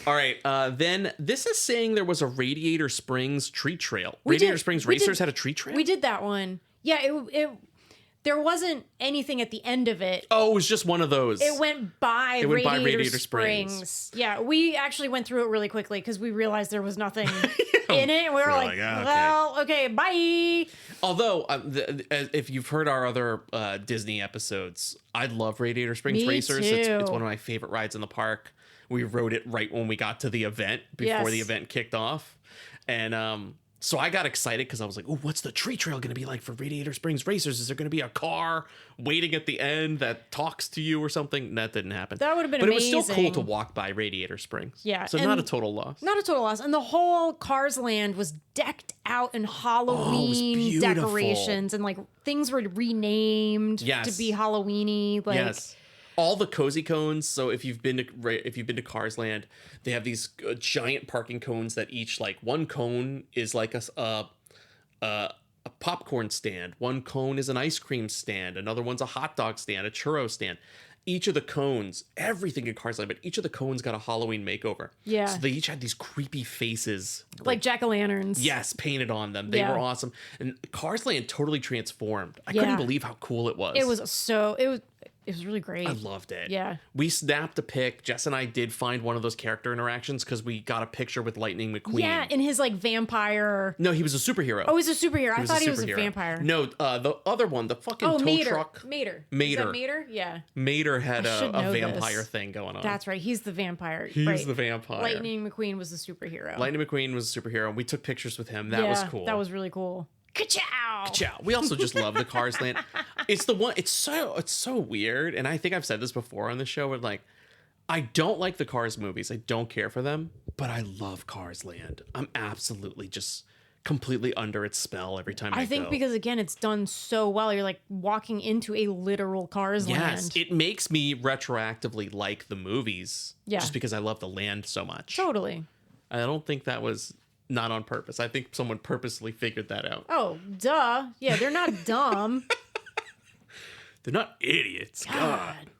All right. Then this is saying there was a Radiator Springs tree trail. Radiator Springs Racers had a tree trail? We did that one. Yeah, it there wasn't anything at the end of it. Oh, it was just one of those. It went by Radiator Springs. Yeah, we actually went through it really quickly because we realized there was nothing in it. We were like, "Ah, okay." well, okay, bye. Although, if you've heard our other Disney episodes, I love Radiator Springs Me Racers. too. It's one of my favorite rides in the park. We rode it right when we got to the event before the event kicked off. And so I got excited because I was like, oh, what's the tree trail going to be like for Radiator Springs Racers? Is there going to be a car waiting at the end that talks to you or something? That didn't happen. That would have been but amazing. But it was still cool to walk by Radiator Springs. Yeah. So not a total loss. Not a total loss. And the whole Cars Land was decked out in Halloween beautiful. decorations and like things were renamed to be Halloween-y. Like, yes. All the cozy cones. So if you've been to Cars Land, they have these giant parking cones that each, like, one cone is like a popcorn stand. One cone is an ice cream stand. Another one's a hot dog stand, a churro stand. Each of the cones, everything in Cars Land, but each of the cones got a Halloween makeover. Yeah. So they each had these creepy faces. Like jack-o'-lanterns. Yes, painted on them. They were awesome. And Cars Land totally transformed. I couldn't believe how cool it was. It was really great. I loved it. Yeah. We snapped a pic. Jess and I did find one of those character interactions because we got a picture with Lightning McQueen. Yeah, in his like vampire. No, he was a superhero. Oh, he's a superhero. I thought he was a vampire. No, the other one, the fucking tow truck. Mater. Mater. Is that Mater? Yeah. Mater had a vampire this. thing going on. That's right. He's the vampire. He's the vampire. Lightning McQueen was the superhero. Lightning McQueen was a superhero. We took pictures with him. That was cool. That was really cool. Ka-chow! Ka-chow. We also just love the Cars Land. It's the one. It's so weird, and I think I've said this before on the show. But like, I don't like the Cars movies. I don't care for them, but I love Cars Land. I'm absolutely just completely under its spell every time I think go. because again, it's done so well. You're like walking into a literal Cars Land. Yes, it makes me retroactively like the movies. Yeah. Just because I love the land so much. Totally. I don't think that was not on purpose. I think someone purposely figured that out. Oh, duh. Yeah, they're not dumb. They're not idiots. God.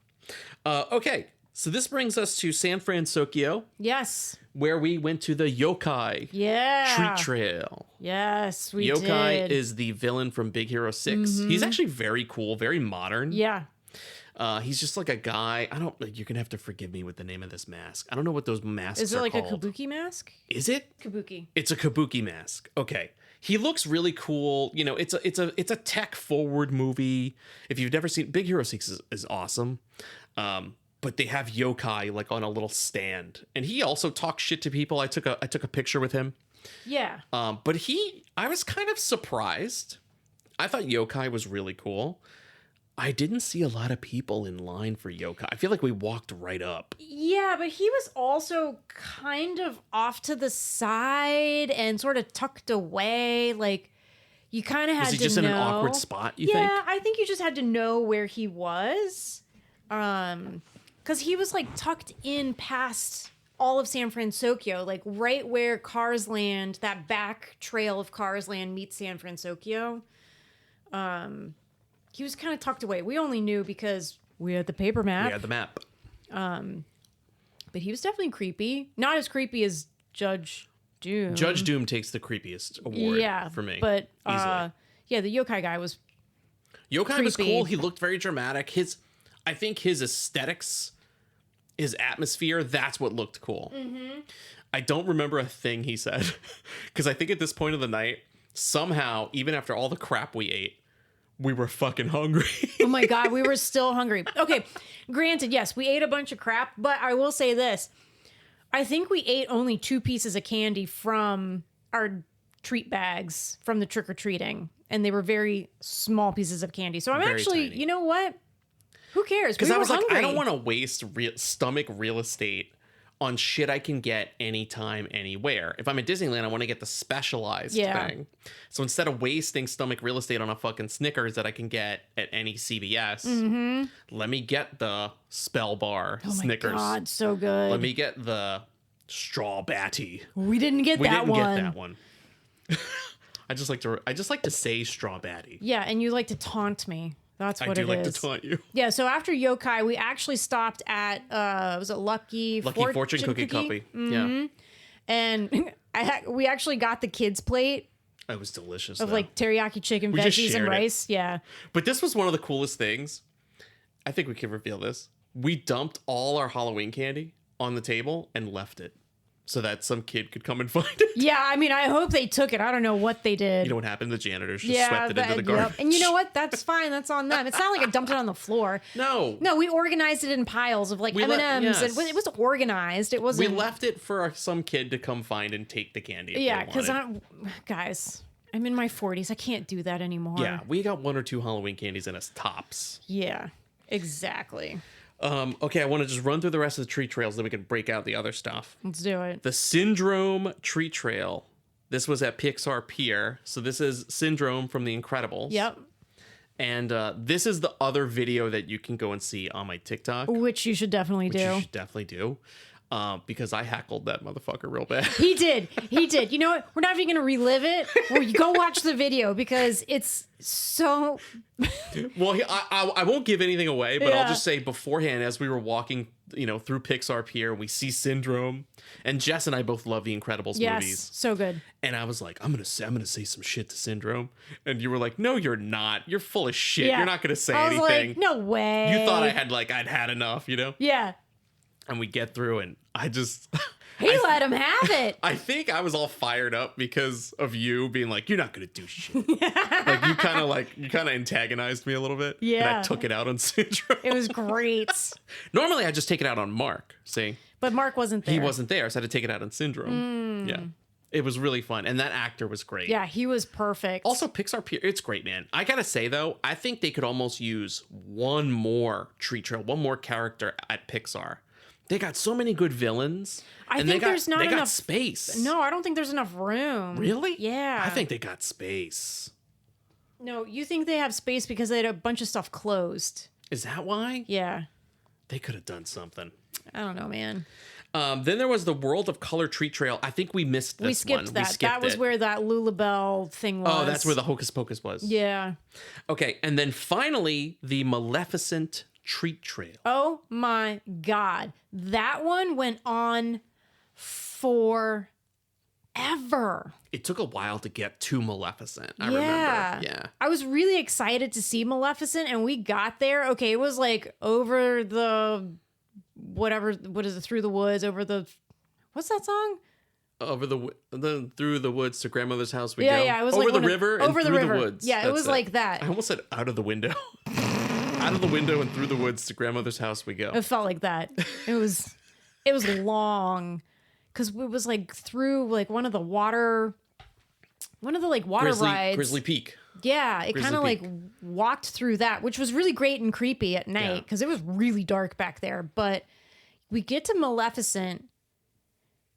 Okay, so this brings us to San Francisco. Yes. Where we went to the Yokai Tree Trail. Yes, we Yokai did. is the villain from Big Hero 6. He's actually very cool, very modern. Yeah. He's just like a guy. You're going to have to forgive me with the name of this mask. I don't know what those masks are Is it like called. a kabuki mask? Is it? Kabuki. It's a kabuki mask. Okay. He looks really cool. You know, it's a tech forward movie. If you've never seen Big Hero 6 is awesome. But they have yokai like on a little stand. And he also talks shit to people. I took a picture with him. Yeah. But I was kind of surprised. I thought yokai was really cool. I didn't see a lot of people in line for yokai. I feel like we walked right up. Yeah, but he was also kind of off to the side and sort of tucked away. Like, you kind of had to know. Was he just in an awkward spot, you think? Yeah, I think you just had to know where he was. Because he was, like, tucked in past all of San Francisco, like right where Cars Land, that back trail of Cars Land meets San Francisco. He was kind of tucked away. We only knew because we had the paper map. We had the map. But he was definitely creepy. Not as creepy as Judge Doom. Judge Doom takes the creepiest award for me. But easily. yeah, the yokai guy was Yokai was creepy. cool. He looked very dramatic. I think his aesthetics, his atmosphere, that's what looked cool. Mm-hmm. I don't remember a thing he said. Because I think at this point of the night, somehow, even after all the crap we ate, we were fucking hungry. Oh my God, we were still hungry. Okay, granted, yes, we ate a bunch of crap, but I will say this. I think we ate only 2 pieces of candy from our treat bags from the trick-or-treating, and they were very small pieces of candy. So I'm Very actually, tiny. you know what? Who cares? Because We I were was like, hungry. I don't want to waste stomach real estate on shit I can get anytime, anywhere. If I'm at Disneyland, I want to get the specialized thing. So instead of wasting stomach real estate on a fucking Snickers that I can get at any CVS, let me get the Spell Bar Snickers. Oh my God, so good. Let me get the Straw Batty. We didn't get that one. I just like to say Straw Batty. Yeah, and you like to taunt me. That's what it is. I do like to taunt you. Yeah, so after Yokai, we actually stopped at, was it Lucky Fortune Cookie Company. Yeah. And we actually got the kids' plate. It was delicious. Of like teriyaki chicken, we veggies, and rice. Yeah. But this was one of the coolest things. I think we can reveal this. We dumped all our Halloween candy on the table and left it so that some kid could come and find it. Yeah, I mean, I hope they took it. I don't know what they did. You know what happened? The janitors just swept it into the garbage. Yep. And you know what? That's fine. That's on them. It's not like I dumped it on the floor. No, we organized it in piles of like M&Ms. Yes. It was organized. It wasn't. We left it for some kid to come find and take the candy. Yeah, because guys, I'm in my 40s. I can't do that anymore. Yeah, we got 1 or 2 Halloween candies in us tops. Yeah, exactly. Okay, I want to just run through the rest of the treat trails, then we can break out the other stuff. Let's do it. The Syndrome Treat Trail. This was at Pixar Pier. So this is Syndrome from The Incredibles. Yep. And this is the other video that you can go and see on my TikTok. Which you should definitely do. You should definitely do. Because I heckled that motherfucker real bad. He did. You know what? We're not even going to relive it. Or go watch the video because it's so... Well, I won't give anything away, but I'll just say beforehand, as we were walking, through Pixar Pier, we see Syndrome, and Jess and I both love the Incredibles movies. Yes, so good. And I was like, I'm gonna say some shit to Syndrome, and you were like, no, you're not. You're full of shit. Yeah. You're not gonna say I was anything. like, no way. You thought I'd had enough, Yeah. And we get through, and I just... He let him have it. I think I was all fired up because of you being like, you're not going to do shit. You kind of antagonized me a little bit. Yeah. And I took it out on Syndrome. It was great. Normally I just take it out on Mark, see? But Mark wasn't there. He wasn't there, so I had to take it out on Syndrome. Yeah. It was really fun. And that actor was great. Yeah, he was perfect. Also, Pixar Pier, it's great, man. I gotta say, though, I think they could almost use one more treat trail, one more character at Pixar. They got so many good villains. I think there's not enough They got space. No, I don't think there's enough room. Really? Yeah. I think they got space. No, you think they have space because they had a bunch of stuff closed. Is that why? Yeah. They could have done something. I don't know, man. Then there was the World of Color Treat Trail. I think we missed this one. We skipped that. That was where that Lulabelle thing was. Oh, that's where the Hocus Pocus was. Yeah. Okay, and then finally, the Maleficent Treat Trail. Oh my God. That one went on forever. It took a while to get to Maleficent. I remember. Yeah. I was really excited to see Maleficent, and we got there. Okay, it was like over the what is it, through the woods, over the, what's that song? Over through the woods to grandmother's house we go. Yeah, it was over like the river and over the through river. the woods. Yeah, it was like that. I almost said out of the window. Out of the window and through the woods to grandmother's house we go. It felt like that. It was long because it was like through like one of the water rides. Grizzly Peak. Yeah, it kind of like walked through that, which was really great and creepy at night because it was really dark back there. But we get to Maleficent,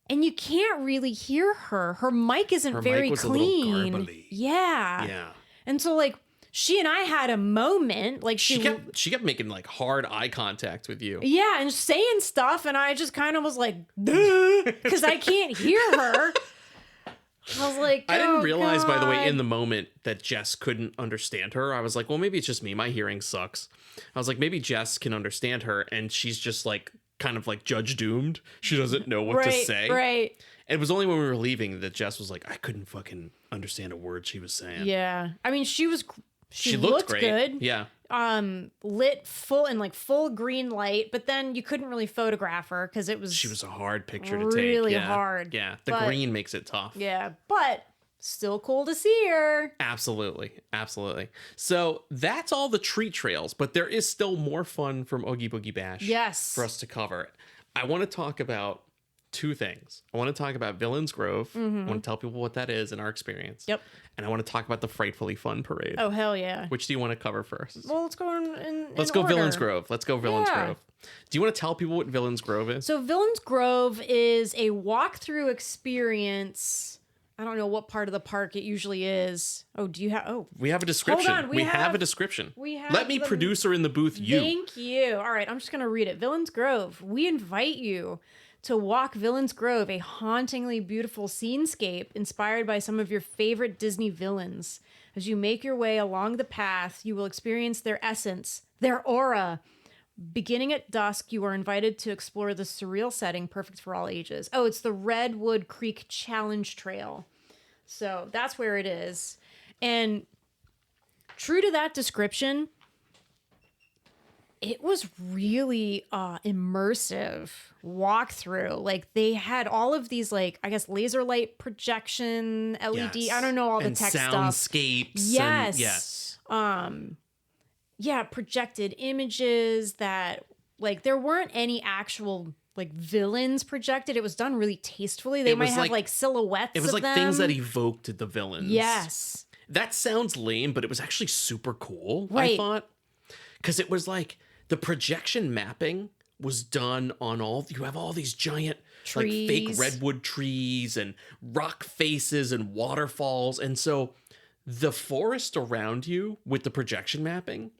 and you can't really hear her. Her mic isn't very clean. A little garbly. Yeah. Yeah. And so like she and I had a moment. Like she kept making like hard eye contact with you. Yeah, and saying stuff, and I just kind of was like, because I can't hear her. I was like, I didn't realize, by the way, in God. the moment that Jess couldn't understand her. I was like, well, maybe it's just me. My hearing sucks. I was like, maybe Jess can understand her, and she's just like kind of like Judge Doomed. She doesn't know what to say. Right. And it was only when we were leaving that Jess was like, I couldn't fucking understand a word she was saying. Yeah. I mean, she looked great. Good. Yeah. Lit full green light, but then you couldn't really photograph her because she was a hard picture to take. Really Yeah. hard. Yeah. The green makes it tough. Yeah, but still cool to see her. Absolutely. So that's all the treat trails, but there is still more fun from Oogie Boogie Bash Yes. for us to cover. I want to talk about two things. I want to talk about Villains Grove. I want to tell people what that is in our experience. Yep. And I want to talk about the Frightfully Fun Parade. Oh, hell yeah. Which do you want to cover first? Well, let's go in Let's go order. Villains Grove. Let's go Villains Yeah. Grove. Do you want to tell people what Villains Grove is? So Villains Grove is a walkthrough experience. I don't know what part of the park it usually is. Oh, do you have... Oh, We have a description. Hold on, we have have- a description. we have Let me, the- producer in the booth, you. Thank you. All right, I'm just going to read it. Villains Grove. We invite you to walk Villains Grove, a hauntingly beautiful scenescape inspired by some of your favorite Disney villains. As you make your way along the path, you will experience their essence, their aura. Beginning at dusk, you are invited to explore the surreal setting perfect for all ages. Oh, it's the Redwood Creek Challenge Trail. So that's where it is. And true to that description, it was really immersive walkthrough. Like they had all of these, like, I guess, laser light projection, LED. Yes. I don't know all the and tech stuff. soundscapes. Yes. And, yes. Yeah, projected images that, like, there weren't any actual, like, villains projected. It was done really tastefully. They It might was have, like- silhouettes It was of like them. things that evoked the villains. Yes. That sounds lame, but it was actually super cool, I Right. thought. Because it was like the projection mapping was done on you have all these giant like fake Trees. redwood trees and rock faces and waterfalls. And so the forest around you with the projection mapping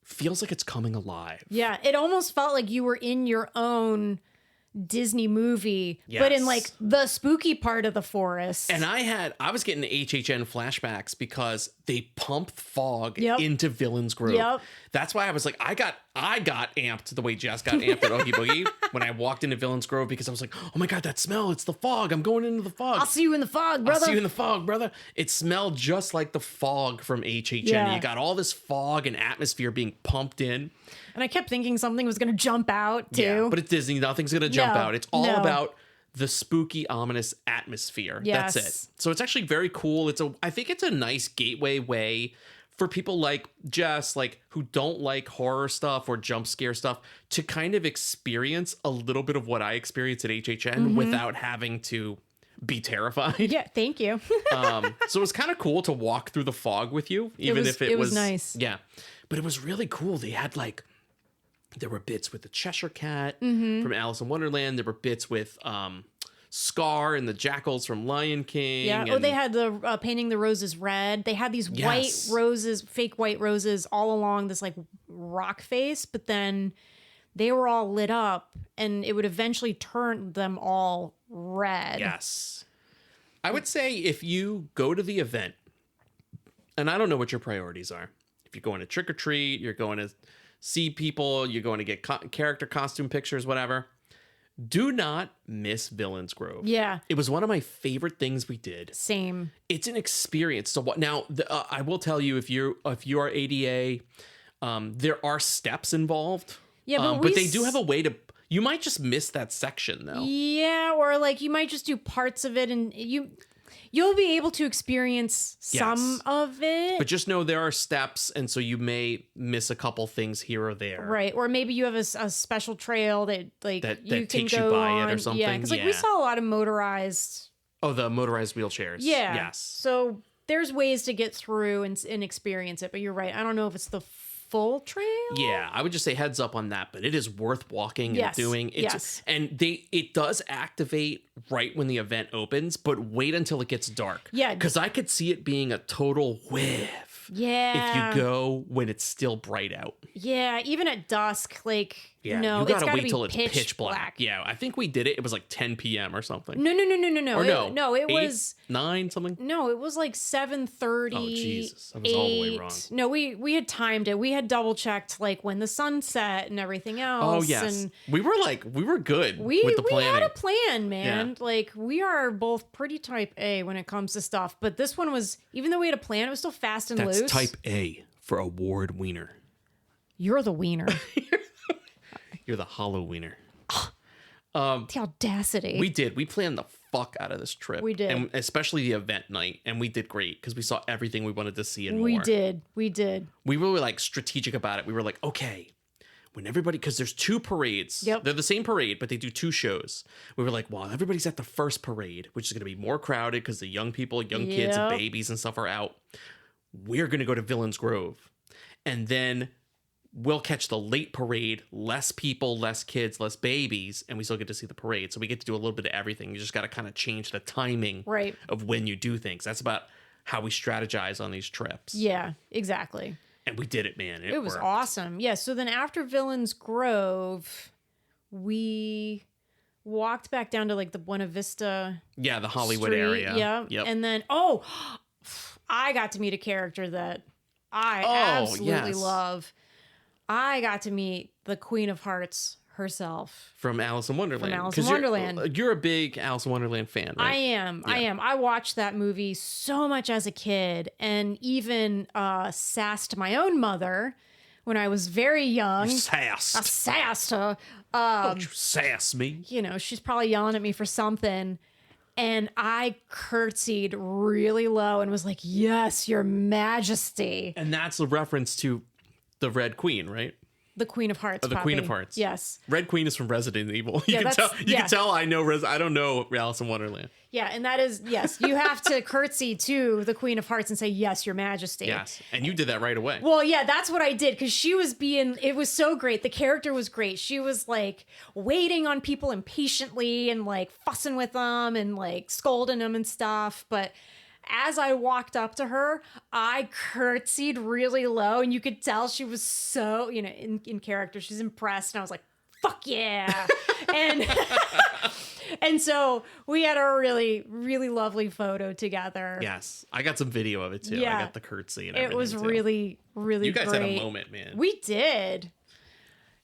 feels like it's coming alive. Yeah, it almost felt like you were in your own Disney movie, but in Yes. like the spooky part of the forest. And I was getting HHN flashbacks because they pumped fog Yep. into Villains Grove. Yep. That's why I was like, I got amped the way Jess got amped at Oogie Boogie when I walked into Villains Grove because I was like, oh my God, that smell, it's the fog. I'm going into the fog. I'll see you in the fog, brother. I'll see you in the fog, brother. It smelled just like the fog from HHN. Yeah. You got all this fog and atmosphere being pumped in. And I kept thinking something was going to jump out too. Yeah, but it's Disney. Nothing's going to jump No, out. It's all no. about the spooky, ominous atmosphere. Yes. That's it. So it's actually very cool. I think it's a nice gateway way for people like Jess, like who don't like horror stuff or jump scare stuff, to kind of experience a little bit of what I experienced at HHN without having to be terrified. Yeah, thank you. So it was kind of cool to walk through the fog with you, even if it was nice. Yeah, but it was really cool. They had there were bits with the Cheshire Cat Mm-hmm. from Alice in Wonderland. There were bits with Scar and the jackals from Lion King. Yeah. Oh, and- they had the painting the roses red. They had these white Yes. roses, fake white roses, all along this like rock face, but then they were all lit up, and it would eventually turn them all red. Yes. I would say if you go to the event, and I don't know what your priorities are. If you're going to trick or treat, you're going to see people, you're going to get character costume pictures, whatever. Do not miss Villains Grove. Yeah. It was one of my favorite things we did. Same. It's an experience. So what now? I will tell you, if you are ADA, there are steps involved. Yeah, but but they do have a way to. You might just miss that section though. Yeah, or like you might just do parts of it, and you'll be able to experience some Yes. of it. But just know there are steps, and so you may miss a couple things here or there. Right, or maybe you have a special trail that like That you can takes you go by on. it or something. Yeah, because like we Yeah. saw a lot of motorized. Oh, the motorized wheelchairs. Yeah. Yes. So there's ways to get through and experience it, but you're right. I don't know if it's the full trail. Yeah, I would just say heads up on that, but it is worth walking Yes, and doing. yes. And it does activate right when the event opens, but wait until it gets dark. Yeah. Because I could see it being a total whiff. Yeah. If you go when it's still bright out. Yeah, even at dusk, like Yeah, no, you it's gotta gotta wait be till it's pitch black. Yeah, I think we did it. It was like 10 p.m. or something. No. Or No, it 8, was 9 something. no, it was like 7:30. Oh, Jesus. I was all the way 8. wrong. No, we had timed it. We had double checked like when the sun set and everything else. Oh, yes. And We were good we with the planning. had a plan, man. Yeah. Like we are both pretty type A when it comes to stuff. But this one was, even though we had a plan, it was still fast and That's loose. type A for Award Wiener. You're the wiener. You're the Hallo-wiener. The audacity. We planned the fuck out of this trip. We did. And especially the event night. And we did great because we saw everything we wanted to see and we more. did. We did. We were like strategic about it. We were like, okay, when everybody, because there's 2 parades. Yep. They're the same parade, but they do 2 shows. We were like, well, everybody's at the first parade, which is going to be more crowded because the young people, young kids, and babies and stuff are out. We're going to go to Villains Grove. And then we'll catch the late parade, less people, less kids, less babies, and we still get to see the parade. So we get to do a little bit of everything. You just got to kind of change the timing of when you do things. That's about how we strategize on these trips. Yeah, exactly. And we did it, man. It was worked. awesome. Yeah, so then after Villains Grove, we walked back down to like the Buena Vista. Yeah, the Hollywood Street. area. Yeah. Yep. And then, I got to meet a character that I absolutely love. I got to meet the Queen of Hearts herself. From Alice in Wonderland. From Alice in Wonderland. You're a big Alice in Wonderland fan, right? I am. I watched that movie so much as a kid and even sassed my own mother when I was very young. Sassed. I sassed her. Don't you sass me. You know, she's probably yelling at me for something. And I curtsied really low and was like, yes, your majesty. And that's a reference to the Red Queen, right? The Queen of Hearts. Oh, the Queen of Hearts. Yes. Red Queen is from Resident Evil. You Yeah, can tell. You yeah. can tell. I know. I don't know Alice in Wonderland. Yeah, and that is yes. You have to curtsy to the Queen of Hearts and say yes, Your Majesty. Yes, and you did that right away. Well, yeah, that's what I did because she was being. It was so great. The character was great. She was like waiting on people impatiently and like fussing with them and like scolding them and stuff, but. As I walked up to her, I curtsied really low, and you could tell she was so, you know, in character. She's impressed, and I was like, "Fuck yeah!" and and so we had a really, really lovely photo together. Yes, I got some video of it too. Yeah. I got the curtsy and It everything. was too. really, really. You guys great. had a moment, man. We did.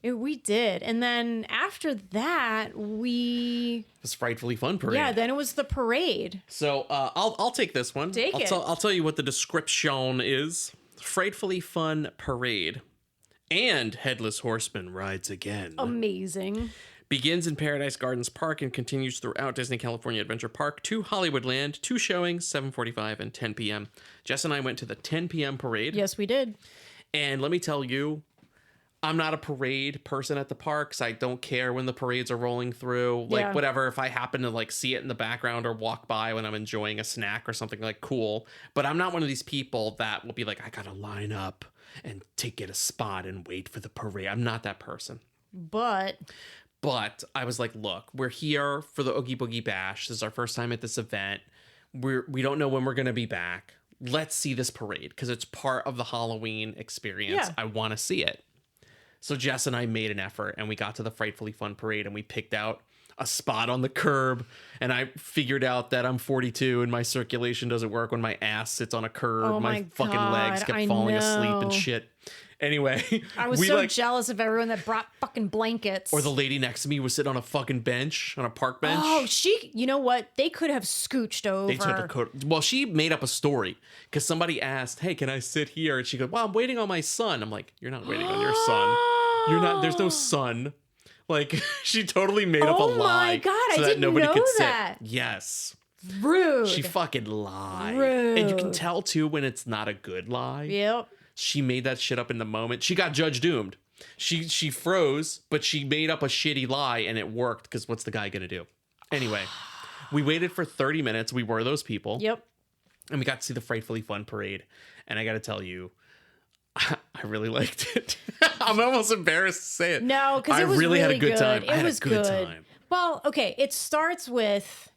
We did, and then after that, It was frightfully fun parade. yeah, then it was the parade. So I'll take this one. Take it. I'll tell you what the description is. Frightfully fun parade, and Headless Horseman rides again. Amazing. Begins in Paradise Gardens Park and continues throughout Disney California Adventure Park to Hollywoodland. 2 showings, 7:45 and 10 p.m. Jess and I went to the 10 p.m. parade. Yes, we did. And let me tell you, I'm not a parade person at the parks. I don't care when the parades are rolling through. Like, Yeah. whatever, if I happen to, like, see it in the background or walk by when I'm enjoying a snack or something, like, cool. But I'm not one of these people that will be like, I gotta line up and get a spot and wait for the parade. I'm not that person. But I was like, look, we're here for the Oogie Boogie Bash. This is our first time at this event. We don't know when we're going to be back. Let's see this parade because it's part of the Halloween experience. Yeah. I want to see it. So Jess and I made an effort and we got to the Frightfully Fun parade and we picked out a spot on the curb, and I figured out that I'm 42 and my circulation doesn't work when my ass sits on a curb. Oh my my fucking God, legs kept I falling asleep know. and shit. Anyway, I was so jealous of everyone that brought fucking blankets. or the lady next to me was sitting on a fucking bench, on a park bench. Oh, you know what? They could have scooched over. They took a coat. Well, she made up a story because somebody asked, "Hey, can I sit here?" And she goes, "Well, I'm waiting on my son." I'm like, "You're not waiting on your son. You're not. There's no son." Like, she totally made up a Oh lie my God, so I that didn't nobody know could that. sit. Yes, Rude. she fucking lied, and you can Rude. tell too when it's not a good lie. Yep. She made that shit up in the moment. She got Judge Doomed. She froze, but she made up a shitty lie and it worked because what's the guy gonna do? Anyway, we waited for 30 minutes. We were those people. Yep. And we got to see the Frightfully Fun parade. And I got to tell you, I really liked it. I'm almost embarrassed to say it. No, because I it was really had a good time. It I had was a good good. time. Well, okay. It starts with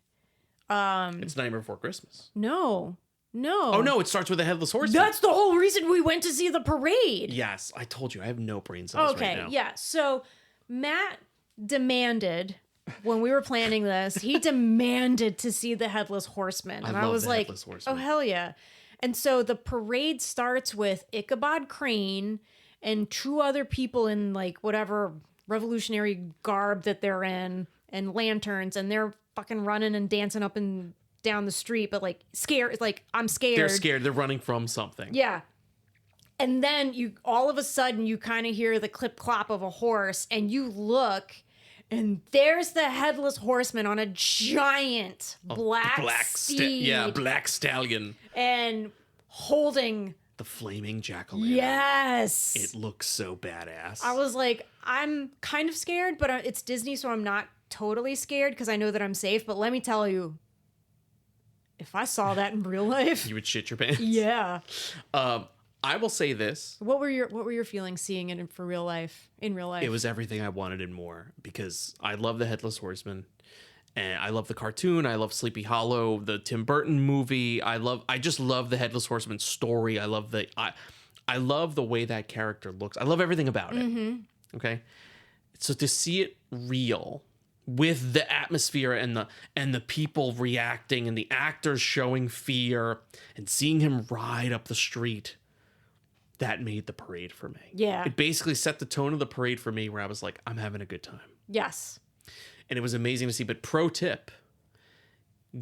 It's Nightmare Before Christmas. no. Oh, no, it starts with a Headless Horseman. That's the whole reason we went to see the parade. Yes, I told you. I have no brain cells Okay, right now. yeah. So Matt demanded when we were planning this, he demanded to see the Headless Horseman. And I love was the like, Headless Horseman. oh, hell yeah. And so the parade starts with Ichabod Crane and 2 other people in like whatever revolutionary garb that they're in and lanterns, and they're fucking running and dancing up and down the street, but like scared, like I'm scared. They're scared. They're running from something. Yeah. And then you all of a sudden you kind of hear the clip clop of a horse and you look and there's the Headless Horseman on a giant black steed black stallion. and holding The flaming jack-o'-lantern. yes. It looks so badass. I was like, I'm kind of scared, but it's Disney, so I'm not totally scared because I know that I'm safe. But let me tell you, if I saw that in real life, You would shit your pants. yeah. I will say this. What were your feelings seeing it in real life? It was everything I wanted and more, because I love the Headless Horseman, and I love the cartoon. I love Sleepy Hollow, the Tim Burton movie. I just love the Headless Horseman story. I love the way that character looks. I love everything about it. Okay, so to see it real, with the atmosphere and the people reacting and the actors showing fear and seeing him ride up the street, that made the parade for me. Yeah. It basically set the tone of the parade for me, where I was like, I'm having a good time. Yes. And it was amazing to see. But pro tip,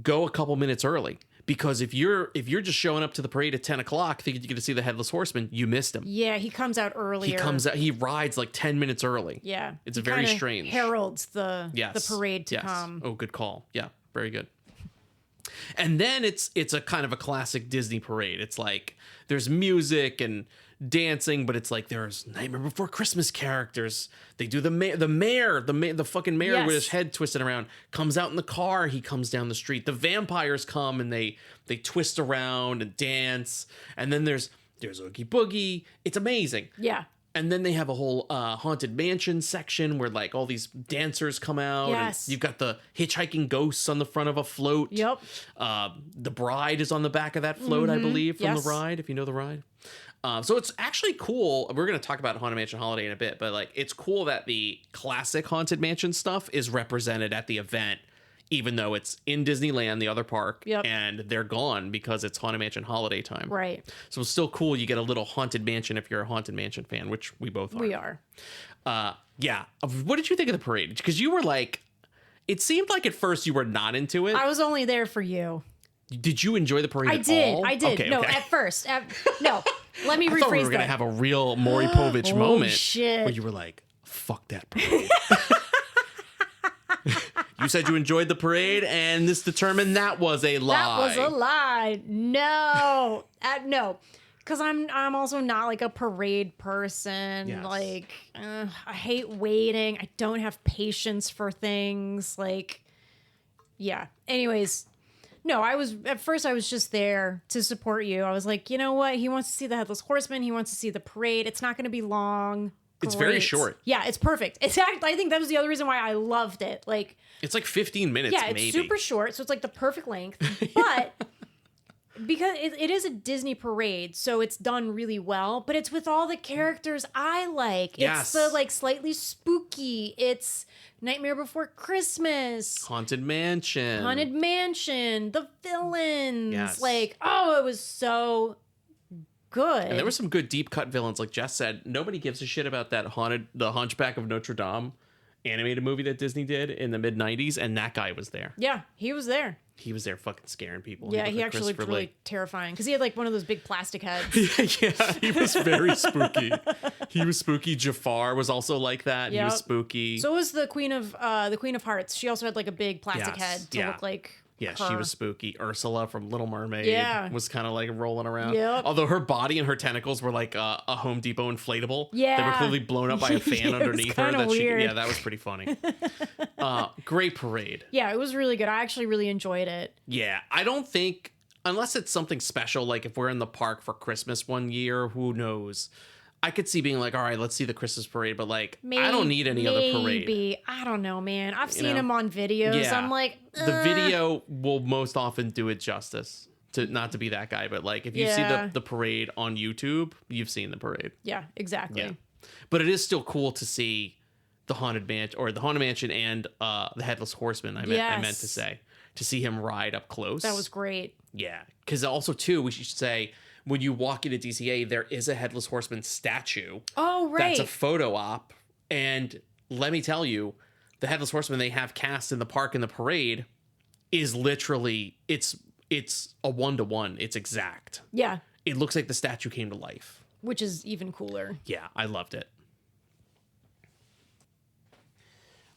go a couple minutes early. Because if you're just showing up to the parade at 10 o'clock thinking you're going to see the Headless Horseman, you missed him. Yeah, he comes out earlier. He rides like 10 minutes early. Yeah. It's very kinda strange. Heralds the parade to Yes. come. Oh, good call. Yeah, very good. And then it's a kind of a classic Disney parade. It's like there's music and dancing, but it's like there's Nightmare Before Christmas characters. They do the fucking mayor Yes. with his head twisted around comes out in the car. He comes down the street. The vampires come and they twist around and dance. And then there's Oogie Boogie. It's amazing. Yeah. And then they have a whole haunted mansion section where like all these dancers come out. Yes. And you've got the hitchhiking ghosts on the front of a float. Yep. The bride is on the back of that float, I believe, from Yes. the ride, if you know the ride. So it's actually cool. We're going to talk about Haunted Mansion Holiday in a bit, but like it's cool that the classic Haunted Mansion stuff is represented at the event, even though it's in Disneyland, the other park, Yep. and they're gone because it's Haunted Mansion Holiday time. Right. So it's still cool. You get a little Haunted Mansion if you're a Haunted Mansion fan, which we both are. We are. Yeah. What did you think of the parade? Because you were like, it seemed like at first you were not into it. I was only there for you. Did you enjoy the parade I at did. all? I did. Okay, No, okay. at first. No. Let me I rephrase thought we were going to that. have a real Maury Povich Oh, moment shit. where you were like, fuck that parade. You said you enjoyed the parade, and this determined that was a lie. That was a lie. No. No. Because I'm also not like a parade person. Yes. Like, I hate waiting. I don't have patience for things. Like, yeah. Anyways, no, at first I was just there to support you. I was like, you know what? He wants to see the Headless Horseman. He wants to see the parade. It's not going to be long. It's very Great. short. Yeah, it's perfect. I think that was the other reason why I loved it. Like, It's like 15 minutes, yeah, it's maybe. super short, so it's like the perfect length. But because it is a Disney parade, so it's done really well. But it's with all the characters I like. Yes. It's the like slightly spooky. It's Nightmare Before Christmas, Haunted Mansion. Haunted Mansion, the villains. Yes. Like, oh, it was so good. And there were some good deep cut villains. Like Jess said, nobody gives a shit about the Hunchback of Notre Dame animated movie that Disney did in the mid 90s, and that guy was there. Yeah, he was there. He was there fucking scaring people. Yeah, looked he like actually looked Christopher really terrifying because he had like one of those big plastic heads. Yeah, he was very spooky. He was spooky. Jafar was also like that. He Yep. was spooky. So was the Queen of Hearts. She also had like a big plastic Yes, head to yeah. look like Yeah, her. she was spooky. Ursula from Little Mermaid Yeah. was kind of like rolling around. Yep. Although her body and her tentacles were like a Home Depot inflatable. They were Yeah. clearly blown up by a fan It was underneath her. kinda weird. Yeah, that was pretty funny. Great parade. Yeah, it was really good. I actually really enjoyed it. Yeah, I don't think, unless it's something special, like if we're in the park for Christmas one year, who knows? I could see being like, all right, let's see the Christmas parade, but like, I don't need any other parade. Maybe. I don't know, man. I've seen know? him on videos. Yeah. I'm like, The video will most often do it justice. To not to be that guy, but like if you Yeah. see the parade on YouTube, you've seen the parade. Yeah, exactly. Yeah. But it is still cool to see the Haunted Mansion and the Headless Horseman, I meant to Yes. say. To see him ride up close. That was great. Yeah. Because also too, we should say, when you walk into DCA, there is a Headless Horseman statue. Oh, right. That's a photo op. And let me tell you, the Headless Horseman they have cast in the park in the parade is literally, it's a 1-to-1. It's exact. Yeah, It looks like the statue came to life. which is even cooler. Yeah, I loved it.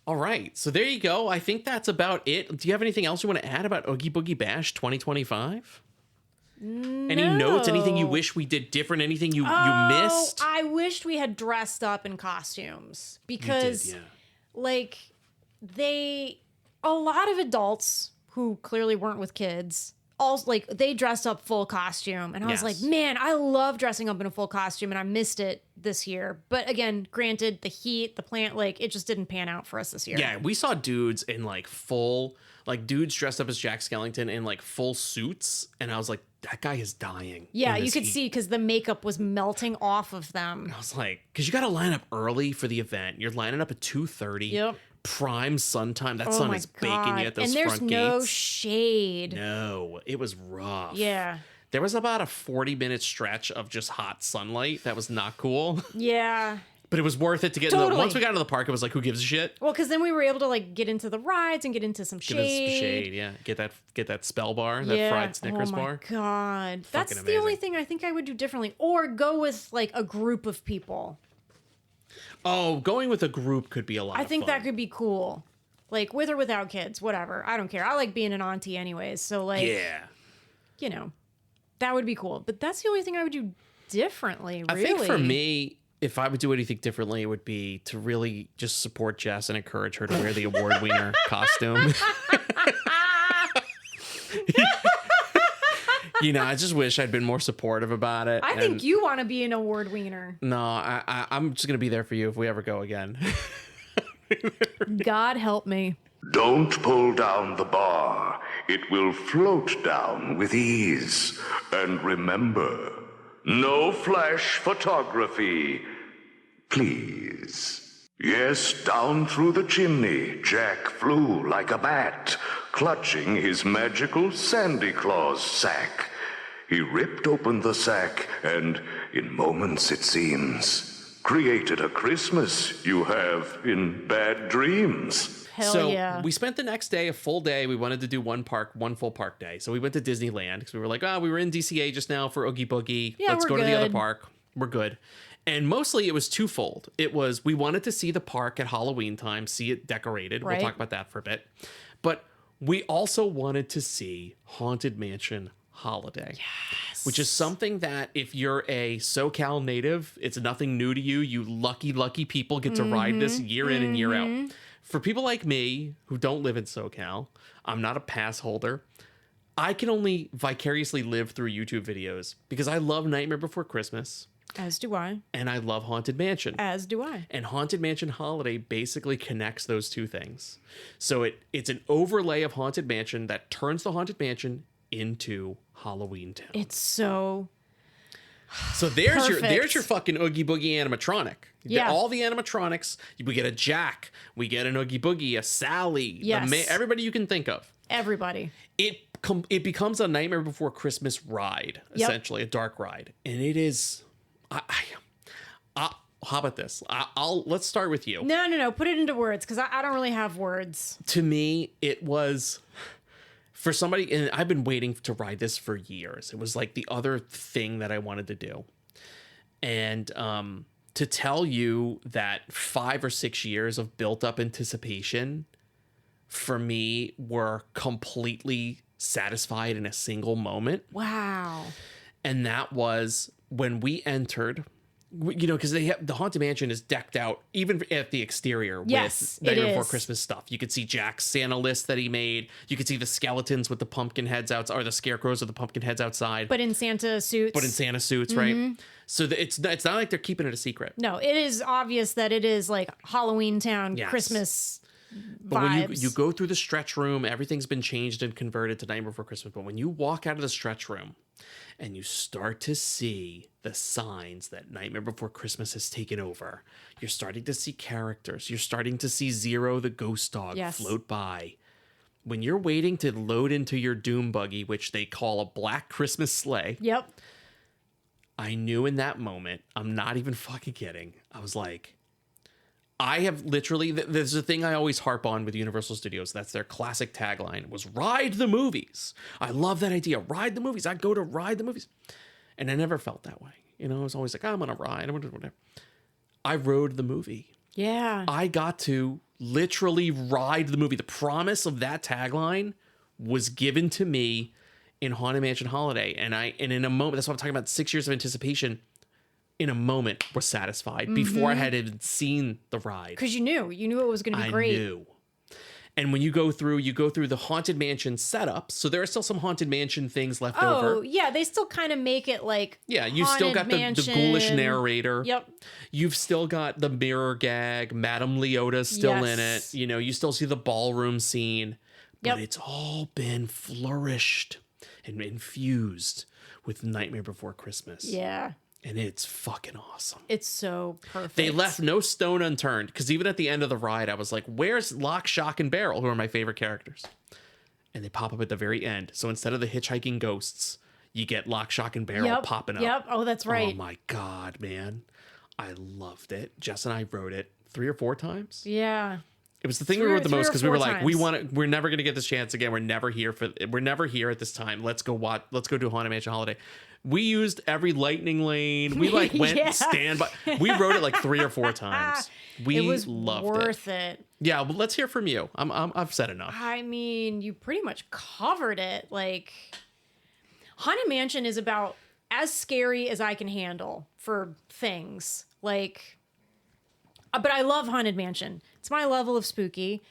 All right, so there you go. I think that's about it. Do you have anything else you want to add about Oogie Boogie Bash 2025? Any notes? Anything you wish we did different? Anything you missed? I wished we had dressed up in costumes because, You did, yeah. like, a lot of adults who clearly weren't with kids, also, like, they dressed up full costume. And I was like, man, I love dressing up in a full costume, and I missed it this year. But again, granted, the heat, the plant, like, it just didn't pan out for us this year. Yeah, we saw dudes in, like, full, like, dudes dressed up as Jack Skellington in, like, full suits. And I was like, that guy is dying. Yeah, you could see because the makeup was melting off of them. I was like, because you got to line up early for the event. You're lining up at 2:30. Yep. Prime sun time. That sun is baking you at those front gates. And there's no shade. No, it was rough. Yeah. There was about a 40-minute stretch of just hot sunlight. That was not cool. Yeah. But it was worth it to get Totally. once we got into the park, it was like, who gives a shit? Well, because then we were able to, like, get into the rides and get into some shade. Get us some shade, yeah. Get that spell bar, that fried Snickers bar. Oh my God. That's Fucking the only amazing. thing I think I would do differently. Or go with, like, a group of people. Oh, going with a group could be a lot I of think fun. that could be cool. Like, with or without kids, whatever. I don't care. I like being an auntie anyways. So, like, you know, that would be cool. But that's the only thing I would do differently, really. I think for me, if I would do anything differently, it would be to really just support Jess and encourage her to wear the Award Wiener costume. You know, I just wish I'd been more supportive about it. I think you want to be an Award Wiener. No, I'm just going to be there for you if we ever go again. God help me. Don't pull down the bar. It will float down with ease. And remember, no flash photography. Please. Yes, down through the chimney, Jack flew like a bat, clutching his magical Sandy Claus sack. He ripped open the sack and, in moments it seems, created a Christmas you have in bad dreams. Hell yeah. We spent the next day, a full day. We wanted to do one full park day. So we went to Disneyland because we were like, we were in DCA just now for Oogie Boogie. Yeah, Let's we're go to the other good. park. We're good. And mostly it was twofold. It was, we wanted to see the park at Halloween time, see it decorated. Right. We'll talk about that for a bit. But we also wanted to see Haunted Mansion Holiday. Yes. Which is something that if you're a SoCal native, it's nothing new to you. You lucky people get to ride this year in and year out. For people like me who don't live in SoCal, I'm not a pass holder. I can only vicariously live through YouTube videos because I love Nightmare Before Christmas. As do I. And I love Haunted Mansion. As do I. And Haunted Mansion Holiday basically connects those two things. So it's an overlay of Haunted Mansion that turns the Haunted Mansion into Halloween Town. It's so... So there's Perfect. your fucking Oogie Boogie animatronic. Yeah. All the animatronics. We get a Jack. We get an Oogie Boogie, a Sally. Yes. Everybody you can think of. Everybody. It becomes a Nightmare Before Christmas ride, Yep. essentially a dark ride, and it is. How about this? Let's start with you. No. Put it into words because I don't really have words. To me, it was for somebody, and I've been waiting to ride this for years. It was like the other thing that I wanted to do, and to tell you that 5 or 6 years of built-up anticipation for me were completely satisfied in a single moment. Wow. And that was when we entered, you know, because the Haunted Mansion is decked out even at the exterior Yes, with Nightmare it Before is. Christmas stuff. You could see Jack's Santa list that he made. You could see the skeletons with the pumpkin heads outside, or the scarecrows with the pumpkin heads outside. But in Santa suits. But in Santa suits, right? So it's not like they're keeping it a secret. No, it is obvious that it is like Halloween Town, Yes. Christmas But vibes. when you go through the stretch room, everything's been changed and converted to Nightmare Before Christmas. But when you walk out of the stretch room and you start to see the signs that Nightmare Before Christmas has taken over, you're starting to see characters. You're starting to see Zero, the ghost dog, Yes. float by. When you're waiting to load into your Doom buggy, which they call a black Christmas sleigh, Yep. I knew in that moment, I'm not even fucking kidding. I was like, I have literally, there's a thing I always harp on with Universal Studios. That's their classic tagline was ride the movies. I love that idea. Ride the movies. I'd go to ride the movies. And I never felt that way. You know, I was always like, I'm going to ride. I'm gonna do whatever. I rode the movie. Yeah. I got to literally ride the movie. The promise of that tagline was given to me in Haunted Mansion Holiday, and in a moment, that's what I'm talking about. 6 years of anticipation. In a moment, was satisfied before I had even seen the ride. Because you knew it was going to be great. I knew. And when you go through the Haunted Mansion setup, so there are still some Haunted Mansion things left over. Oh, yeah, they still kind of make it like you still got the ghoulish narrator. Yep. You've still got the mirror gag. Madame Leota's still in it. You know, you still see the ballroom scene. But it's all been flourished and infused with Nightmare Before Christmas. Yeah. And it's fucking awesome. It's so perfect. They left no stone unturned, because even at the end of the ride, I was like, where's Lock, Shock, and Barrel, who are my favorite characters? And they pop up at the very end. So instead of the hitchhiking ghosts, you get Lock, Shock, and Barrel popping up. Yep. Oh, that's right. Oh, my God, man. I loved it. Jess and I wrote it 3 or 4 times. Yeah. It was the thing we wrote the most, because we were like, times. we're never going to get this chance again. We're never here at this time. Let's go do Haunted Mansion Holiday. We used every lightning lane. We went stand by. We wrote it like 3 or 4 times. We loved it. Worth it. Yeah, well, let's hear from you. I've said enough. I mean, you pretty much covered it. Like, Haunted Mansion is about as scary as I can handle for things. Like, but I love Haunted Mansion. It's my level of spooky.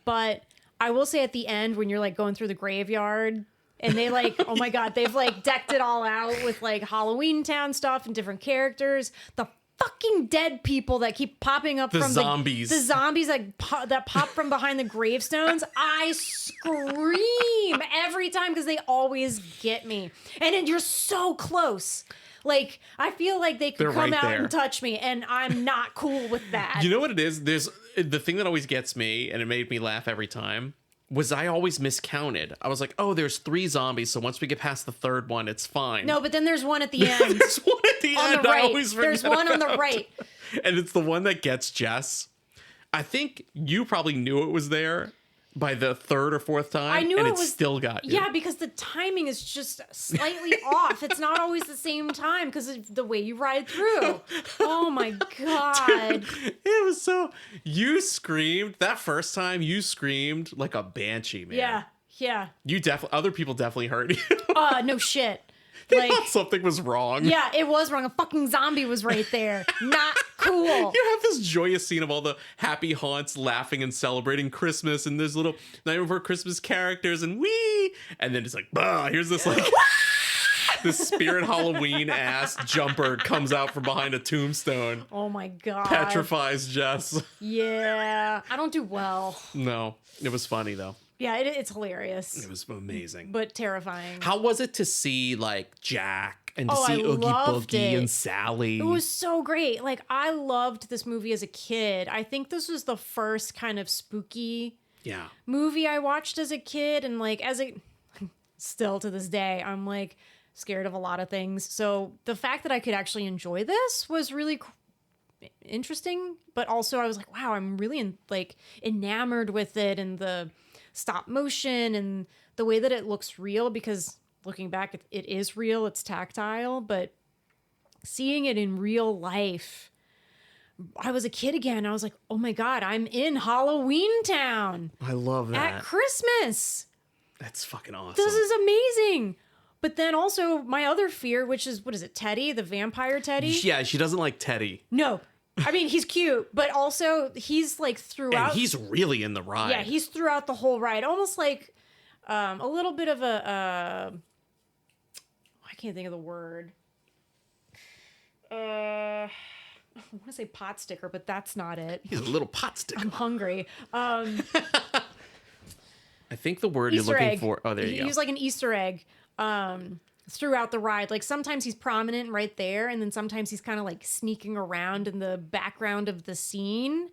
But I will say at the end, when you're like going through the graveyard, and they like, oh my God, they've like decked it all out with like Halloween Town stuff and different characters. The fucking dead people that keep popping up from zombies. The zombies that pop from behind the gravestones. I scream every time because they always get me. And then you're so close. Like, I feel like they could come out and touch me, and I'm not cool with that. You know what it is? There's the thing that always gets me, and it made me laugh every time, was I always miscounted. I was like, oh, there's 3 zombies, so once we get past the 3rd one, it's fine. No, but then there's one at the end. There's one at the on end. the right. I always forget There's one on the about. right. And it's the one that gets Jess. I think you probably knew it was there by the 3rd or 4th time. I knew and it it was still got you. Yeah, because the timing is just slightly off. It's not always the same time because of the way you ride through. Oh my God. It was so... You screamed. That first time, you screamed like a banshee, man. Yeah. Yeah. You definitely... Other people definitely heard you. No shit. They Like, thought something was wrong. yeah, it was wrong. A fucking zombie was right there. Not cool. You have this joyous scene of all the happy haunts laughing and celebrating Christmas, and there's little Night Before Christmas characters, and wee! And then it's like, bah, here's this like... this Spirit Halloween ass jumper comes out from behind a tombstone. Oh my God. Petrifies Jess. Yeah. I don't do well. No, it was funny though. Yeah, it's hilarious. It was amazing. But terrifying. How was it to see like Jack and to Oh, see I Oogie loved Boogie it. and Sally? It was so great. Like, I loved this movie as a kid. I think this was the first kind of spooky movie I watched as a kid. And like, still to this day, I'm like scared of a lot of things. So the fact that I could actually enjoy this was really interesting. But also I was like, wow, I'm really enamored with it, and the stop motion and the way that it looks real, because looking back, it is real, it's tactile, but seeing it in real life, I was a kid again. I was like, oh my God, I'm in Halloween Town. I love that. At Christmas. That's fucking awesome. This is amazing. But then also my other fear, which is, what is it, Teddy, the vampire Teddy? Yeah, she doesn't like Teddy. No. I mean, he's cute, but also he's like throughout. And he's really in the ride. Yeah, he's throughout the whole ride. Almost like a little bit of I can't think of the word. I want to say pot sticker, but that's not it. He's a little pot sticker. I'm hungry. I think the word Easter you're looking egg. for... Oh, there you go. He's like an Easter egg throughout the ride. Like, sometimes he's prominent right there, and then sometimes he's kind of like sneaking around in the background of the scene.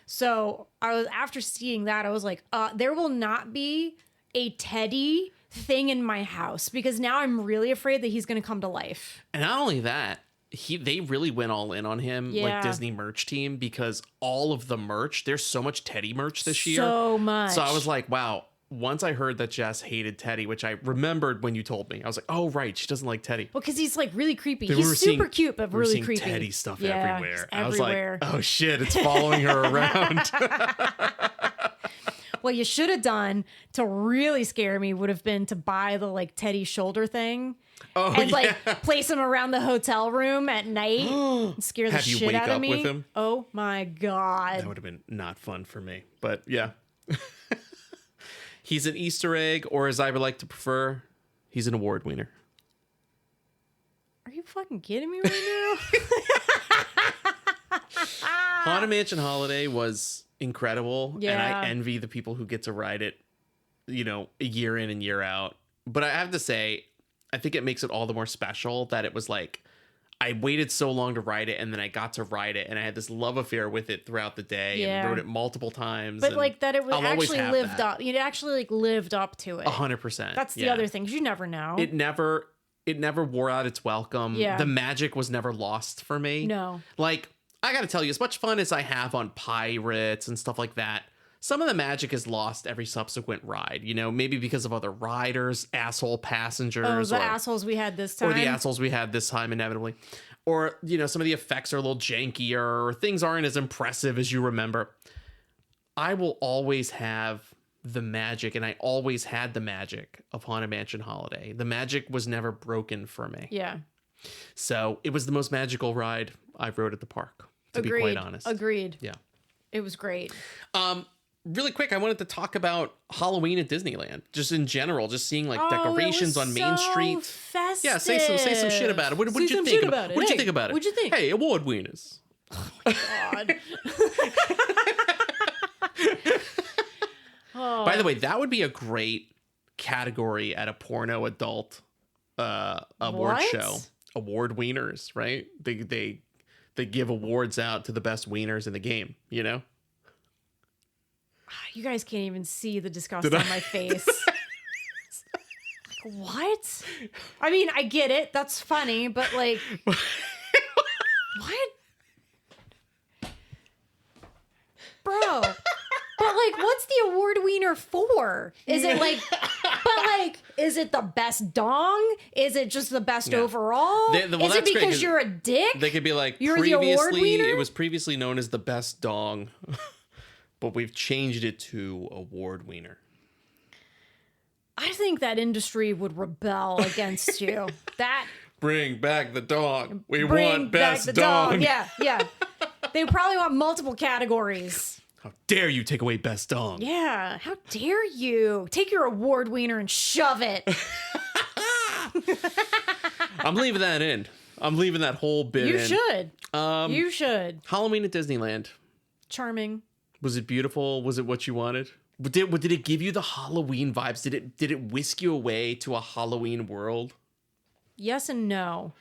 So after seeing that, I was like, there will not be a Teddy thing in my house, because now I'm really afraid that he's going to come to life. And not only that, they really went all in on him, like Disney merch team, because all of the merch, there's so much Teddy merch this year. So much. So I was like, wow. Once I heard that Jess hated Teddy, which I remembered when you told me, I was like, oh, right, she doesn't like Teddy. Well, because he's like really creepy. Then He's super cute, but really creepy. Teddy stuff Yeah, everywhere. just I was like, everywhere. oh shit, it's following her around. What you should have done to really scare me would have been to buy the like teddy shoulder thing. And like place him around the hotel room at night and scare the shit out of me. With him? Oh my God. That would have been not fun for me. But yeah. He's an Easter egg, or as I would like to prefer, he's an award winner. Are you fucking kidding me right now? Haunted Mansion Holiday was incredible. Yeah. And I envy the people who get to ride it, you know, year in and year out. But I have to say, I think it makes it all the more special that it was like, I waited so long to ride it, and then I got to ride it, and I had this love affair with it throughout the day, and rode it multiple times. But like that, it was I'll actually lived up. It actually like lived up to it. 100%. That's the other thing. 'Cause you never know. It never wore out its welcome. Yeah. The magic was never lost for me. No. Like, I gotta tell you, as much fun as I have on Pirates and stuff like that, some of the magic is lost every subsequent ride, you know, maybe because of other riders, asshole passengers. Oh, the assholes we had this time. Or the assholes we had this time, inevitably. Or, you know, some of the effects are a little jankier, or things aren't as impressive as you remember. I will always have the magic, and I always had the magic of Haunted Mansion Holiday. The magic was never broken for me. Yeah. So it was the most magical ride I've rode at the park, to be quite honest. Agreed. Yeah. It was great. Really quick, I wanted to talk about Halloween at Disneyland, just in general, just seeing like decorations on Main Street. Festive. Yeah, say some shit about it. What did you think about it? What did you think about it? What'd you think? Hey, Award Wieners. God. By the way, that would be a great category at a porno adult award show. Award Wieners, right? They give awards out to the best wieners in the game, you know? You guys can't even see the disgust on my face. Like, what? I mean, I get it. That's funny, but like, what? Bro. But like, what's the award wiener for? Is it like, but like, is it the best dong? Is it just the best overall? Is it because you're a dick? They could be like, you're the award wiener? It was previously known as the best dong, but we've changed it to award wiener. I think that industry would rebel against you. That bring back the dong. We bring want back best the dong. Yeah. They probably want multiple categories. How dare you take away best dong? Yeah, how dare you? Take your award wiener and shove it. I'm leaving that in. I'm leaving that whole bit in. You should. You should. Halloween at Disneyland. Charming. Was it beautiful? Was it what you wanted? Did it give you the Halloween vibes? Did it whisk you away to a Halloween world? Yes and no.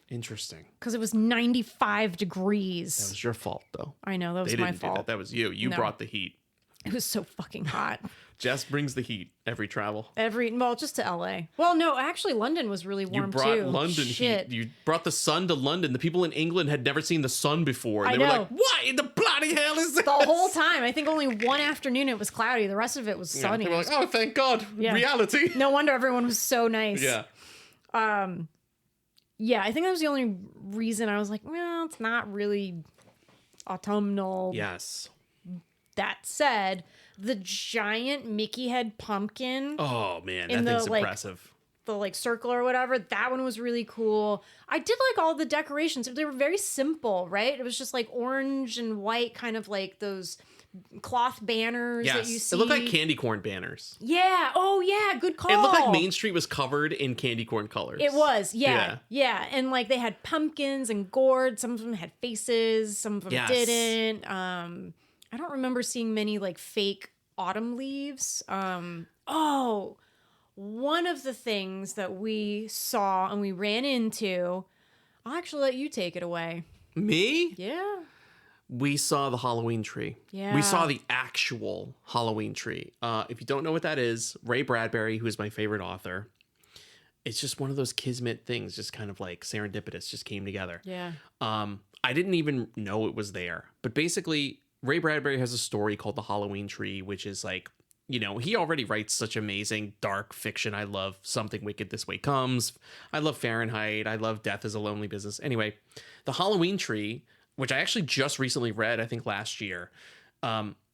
Interesting. Because it was 95 degrees. That was your fault, though. I know, that was my fault. That was you. You brought the heat. It was so fucking hot. Jess brings the heat every travel. Well, just to LA. Well, no, actually, London was really warm too. You brought London Shit. heat. You brought the sun to London. The people in England had never seen the sun before. And I they were know. like, what in the bloody hell is this? The whole time. I think only one afternoon it was cloudy. The rest of it was sunny. They were like, oh, thank God. Yeah. Reality. No wonder everyone was so nice. Yeah. Yeah, I think that was the only reason I was like, well, it's not really autumnal. Yes. That said, the giant Mickey head pumpkin. Oh, man. That in thing's the, like, impressive. The like circle or whatever, that one was really cool. I did like all the decorations. They were very simple, right? It was just like orange and white, kind of like those cloth banners that you see. It looked like candy corn banners. Yeah. Oh, yeah. Good call. It looked like Main Street was covered in candy corn colors. It was. Yeah. And like they had pumpkins and gourds. Some of them had faces. Some of them didn't. I don't remember seeing many like fake autumn leaves. One of the things that we saw and we ran into, I'll actually let you take it away. Me? Yeah. We saw the Halloween tree. Yeah. We saw the actual Halloween tree. If you don't know what that is, Ray Bradbury, who is my favorite author, it's just one of those kismet things, just kind of like serendipitous, just came together. Yeah. I didn't even know it was there. But basically, Ray Bradbury has a story called The Halloween Tree, which is like, you know, he already writes such amazing dark fiction. I love Something Wicked This Way Comes. I love Fahrenheit. I love Death is a Lonely Business. Anyway, The Halloween Tree, which I actually just recently read, I think last year,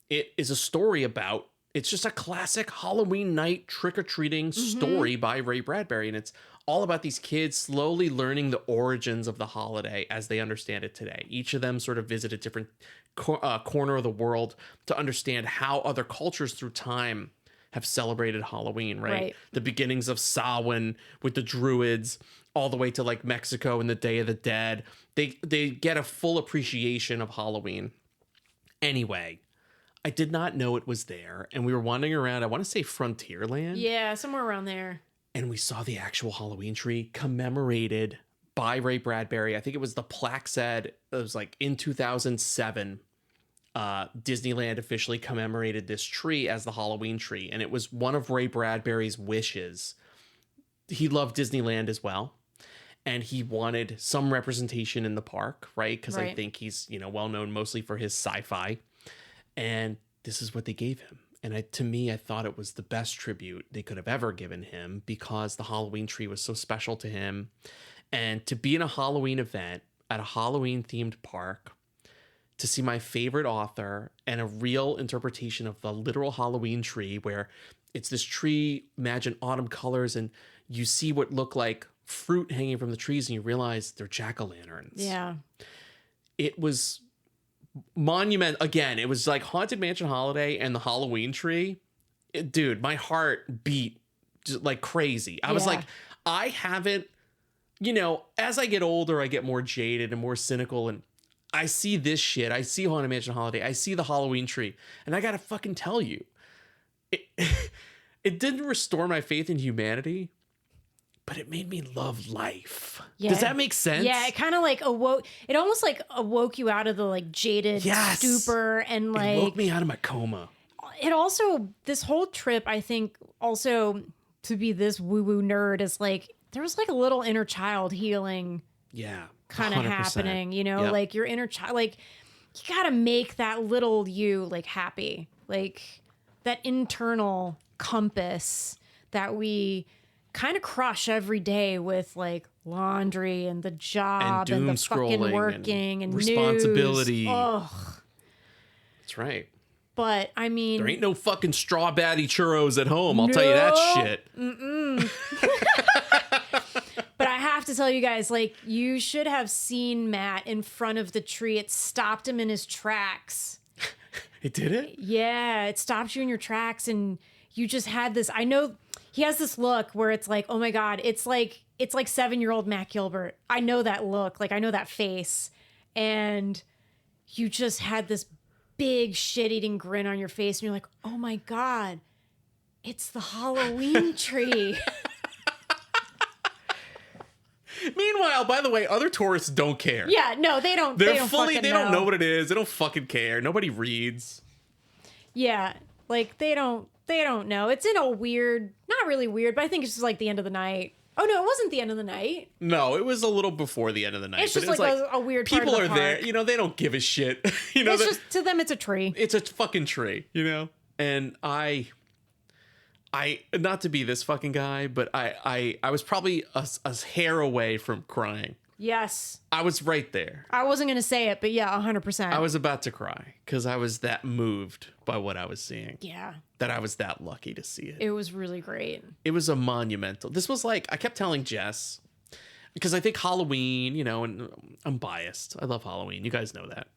it is a story about It's just a classic Halloween night trick-or-treating story by Ray Bradbury. And it's all about these kids slowly learning the origins of the holiday as they understand it today. Each of them sort of visit a different corner of the world to understand how other cultures through time have celebrated Halloween, right? The beginnings of Samhain with the Druids, all the way to like Mexico and the Day of the Dead. They get a full appreciation of Halloween. Anyway, I did not know it was there. And we were wandering around, I want to say Frontierland. Yeah, somewhere around there. And we saw the actual Halloween tree commemorated by Ray Bradbury. I think it was the plaque said, it was like in 2007, Disneyland officially commemorated this tree as the Halloween tree. And it was one of Ray Bradbury's wishes. He loved Disneyland as well. And he wanted some representation in the park, right? Because I think he's, well known mostly for his sci-fi. And this is what they gave him. And to me, I thought it was the best tribute they could have ever given him because the Halloween tree was so special to him. And to be in a Halloween event at a Halloween-themed park, to see my favorite author and a real interpretation of the literal Halloween tree where it's this tree, imagine autumn colors, and you see what look like fruit hanging from the trees and you realize they're jack-o'-lanterns. Yeah. It was monument again. It was like Haunted Mansion Holiday and the Halloween tree. Dude, my heart beat just like crazy. I was like, I haven't, as I get older, I get more jaded and more cynical, and I see this shit. I see Haunted Mansion Holiday. I see the Halloween tree, and I gotta fucking tell you, it didn't restore my faith in humanity, but it made me love life. Yeah. Does that make sense? Yeah, it kind of like awoke. It almost like awoke you out of the like jaded stupor, and like it woke me out of my coma. It also, this whole trip, I think, also to be this woo-woo nerd is like there was like a little inner child healing. Yeah, kind of happening. Like your inner child, like you got to make that little you like happy, like that internal compass that we kind of crush every day with like laundry and the job and the fucking working and responsibility. Ugh. That's right. But I mean, there ain't no fucking straw batty churros at home. I'll tell you that shit. But I have to tell you guys, like, you should have seen Matt in front of the tree. It stopped him in his tracks. It did it? Yeah, it stopped you in your tracks, and you just had this. I know he has this look where it's like, oh my God, it's like 7-year-old Matt Gilbert. I know that look, like I know that face, and you just had this big shit-eating grin on your face, and you're like, oh my God, it's the Halloween tree. Meanwhile, by the way, other tourists don't care. Yeah, no, they don't. They don't know what it is. They don't fucking care. Nobody reads. Yeah, like they don't know. It's in a weird, not really weird, but I think it's just like the end of the night. Oh no, it wasn't the end of the night. No, it was a little before the end of the night. It's just like a weird part people of the park. There. They don't give a shit. It's just, to them, it's a tree. It's a fucking tree, And I not to be this fucking guy, but I was probably a hair away from crying. Yes. I was right there. I wasn't going to say it, but yeah, 100%. I was about to cry because I was that moved by what I was seeing. Yeah. That I was that lucky to see it. It was really great. It was a monumental. This was like, I kept telling Jess, because I think Halloween, and I'm biased. I love Halloween. You guys know that.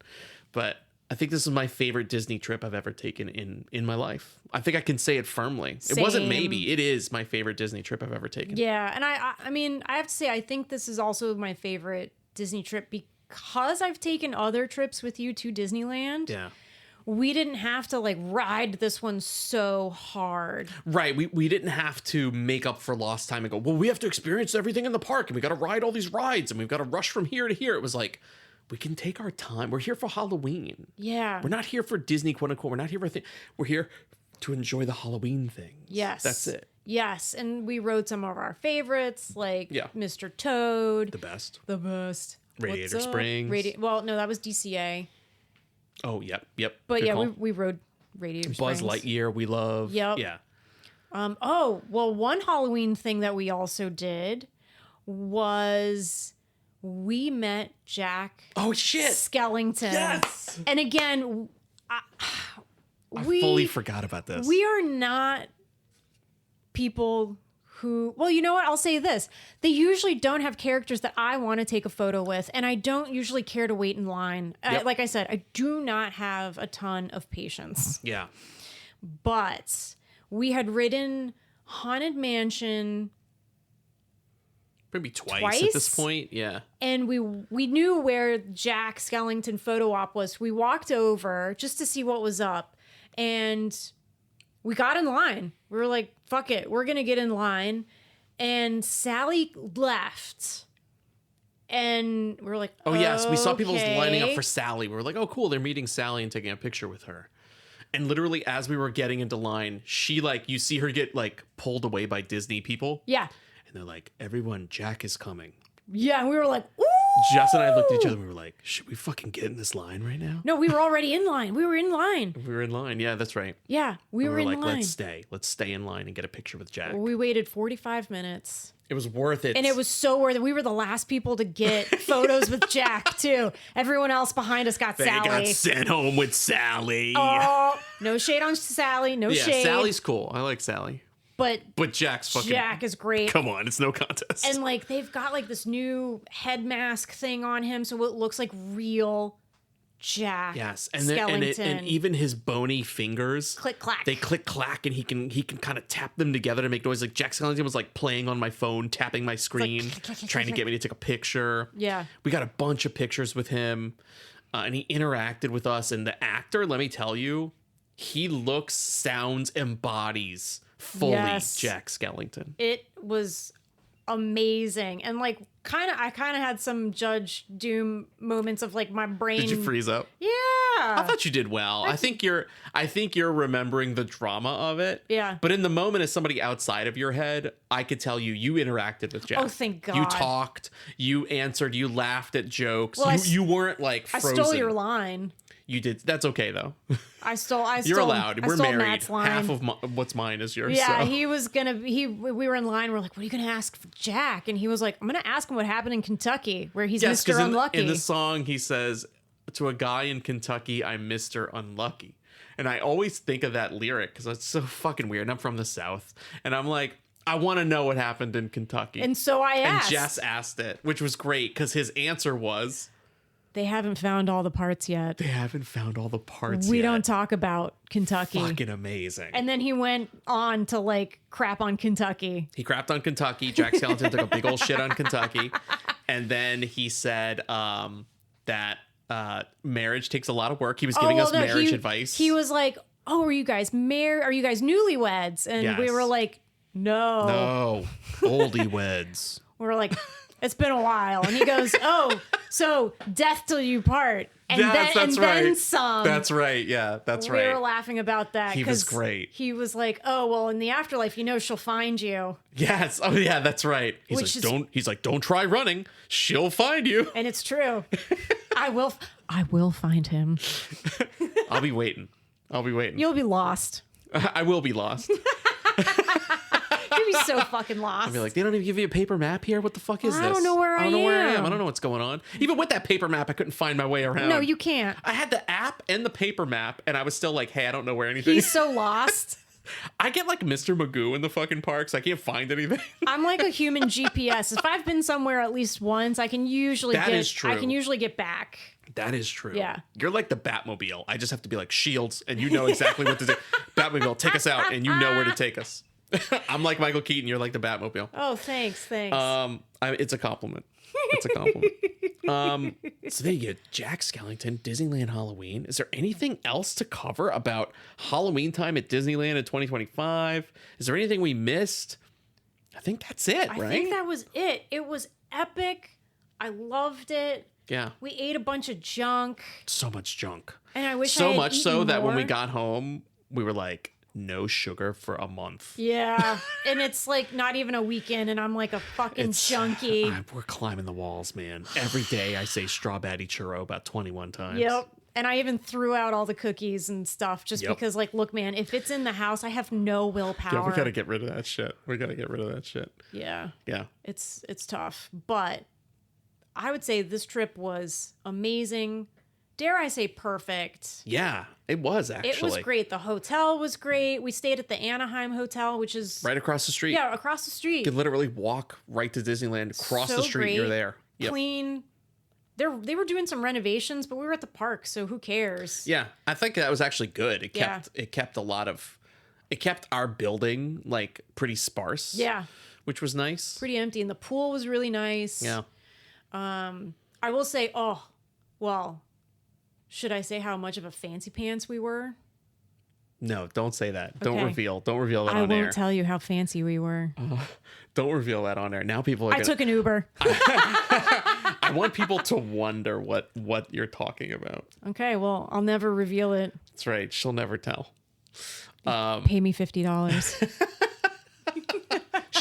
But I think this is my favorite Disney trip I've ever taken in my life. I think I can say it firmly. Same. It wasn't maybe. It is my favorite Disney trip I've ever taken. Yeah, and I mean, I have to say, I think this is also my favorite Disney trip because I've taken other trips with you to Disneyland. Yeah. We didn't have to like ride this one so hard. Right. We didn't have to make up for lost time and go, well, we have to experience everything in the park and we got to ride all these rides and we've got to rush from here to here. It was like, we can take our time. We're here for Halloween. Yeah. We're not here for Disney, quote unquote. We're not here for we're here to enjoy the Halloween things. Yes. That's it. Yes. And we rode some of our favorites, like Mr. Toad. The best. Radiator Springs. Well, no, that was DCA. Oh, yep. But Good yeah, call. we rode Radiator Springs. Buzz Lightyear, we love. Yep. Yeah. Oh, well, one Halloween thing that we also did was we met Jack Skellington. Yes. And again, I fully forgot about this. We are not people who, well, you know what? I'll say this. They usually don't have characters that I want to take a photo with, and I don't usually care to wait in line. Yep. Like I said, I do not have a ton of patience. Yeah. But we had ridden Haunted Mansion Maybe twice at this point. Yeah. and we knew where Jack Skellington photo op was. We walked over just to see what was up, and we got in line. We were like, fuck it, we're gonna get in line. And Sally left, and we were like, Oh, yes. We saw people lining up okay. for Sally. We were like, oh, cool. They're meeting Sally and taking a picture with her. And literally, as we were getting into line, she, like, you see her get, like, pulled away by Disney people. Yeah. And they're like, everyone, Jack is coming. Yeah, and we were like, ooh. Jess and I looked at each other and we were like, should we fucking get in this line right now? No, we were already in line. We were in line. We were in line. Yeah, that's right. Yeah, we And were we in like, line. let's stay. Let's stay in line and get a picture with Jack. We waited 45 minutes. It was worth it. And it was so worth it. We were the last people to get photos with Jack, too. Everyone else behind us got They Sally. got sent home with Sally. Oh, no shade on Sally. No yeah, shade. Sally's cool. I like Sally. But Jack's fucking... Jack is great. Come on, it's no contest. And like they've got like this new head mask thing on him, so it looks like real Jack. Yes, and then and even his bony fingers click clack. They click clack, and he can kind of tap them together to make noise. Like Jack Skellington was like playing on my phone, tapping my screen, trying to get me to take a picture. Yeah, we got a bunch of pictures with him, and he interacted with us. And the actor, let me tell you, he looks, sounds, embodies fully Jack Skellington. It was amazing. And like I kind of had some Judge Doom moments of like my brain. Did you freeze up? Yeah. I thought you did well. I think you're remembering the drama of it. Yeah. But in the moment, as somebody outside of your head, I could tell you interacted with Jack. Oh, thank God. You talked, you answered, you laughed at jokes. Well, you weren't like frozen. I stole your line. You did. That's okay though. I stole. You're allowed. We're married. Matt's line. Half of what's mine is yours. Yeah, so. he was gonna. We were in line. We're like, "What are you gonna ask for Jack?" And he was like, "I'm gonna ask him what happened in Kentucky, where he's Yes, Mr. Unlucky." In the song, he says, "To a guy in Kentucky, I'm Mr. Unlucky," and I always think of that lyric because it's so fucking weird. And I'm from the South, and I'm like, I want to know what happened in Kentucky. And so I asked. And Jess asked it, which was great because his answer was, "They haven't found all the parts yet. They haven't found all the parts We yet." don't talk about Kentucky." Fucking amazing. And then he went on to like crap on Kentucky. He crapped on Kentucky. Jack Skellington took a big old shit on Kentucky. And then he said that marriage takes a lot of work. He was giving us marriage advice. He was like, "Oh, are you guys married? Are you guys newlyweds?" And we Yes. were like, "No." No, oldie weds. We were like, "It's been a while." And he goes, "Oh, so death till you part." And then some. That's right. Yeah, that's right. We were laughing about that. He was 'cause great. He was like, "Oh, well, in the afterlife, she'll find you." Yes. Oh, yeah, that's right. He's like, don't try running. She'll find you. And it's true. I will find him. I'll be waiting. You'll be lost. I will be lost. You'll be so fucking lost. I'll be like, they don't even give you a paper map here? What the fuck is this? I don't know where I I am. I don't know what's going on. Even with that paper map, I couldn't find my way around. No, you can't. I had the app and the paper map, and I was still like, hey, I don't know where anything He's is. so lost. I get like Mr. Magoo in the fucking parks. I can't find anything. I'm like a human GPS. If I've been somewhere at least once, I can usually is true. I can usually get back. That is true. Yeah. You're like the Batmobile. I just have to be like Shields, and you know exactly what to do. Batmobile, take us out, and you know where to take us. I'm like Michael Keaton. You're like the Batmobile. Oh, thanks. It's a compliment. It's a compliment. So there you go. Jack Skellington, Disneyland Halloween. Is there anything else to cover about Halloween time at Disneyland in 2025? Is there anything we missed? I think that's it, right? I think that was it. It was epic. I loved it. Yeah. We ate a bunch of junk. So much junk. And I wish so I had much so eaten that when we more. got home, we were like, no sugar for a month. Yeah. And it's like not even a weekend, and I'm like a fucking junkie. We're climbing the walls, man. Every day I say strawberry churro about 21 times. Yep. And I even threw out all the cookies and stuff just because, like, look, man, if it's in the house, I have no willpower. Yeah, we gotta get rid of that shit. Yeah. Yeah. It's tough. But I would say this trip was amazing. dare I say, perfect. Yeah, it was actually. It was great. The hotel was great. We stayed at the Anaheim Hotel, which is right across the street. Yeah, across the street. You could literally walk right to Disneyland, cross the street, great. you're there. Yep. Clean. They were doing some renovations, but we were at the park, so who cares? Yeah, I think that was actually good. It kept it kept our building like pretty sparse. Yeah. Which was nice. Pretty empty, and the pool was really nice. Yeah. I will say, should I say how much of a fancy pants we were? No, don't say that. Don't Okay. reveal. Don't reveal that I on air. won't tell you how fancy we were. Don't reveal that on air. Now people are I took an Uber. I want people to wonder what you're talking about. Okay, well, I'll never reveal it. That's right. She'll never tell. Pay me $50.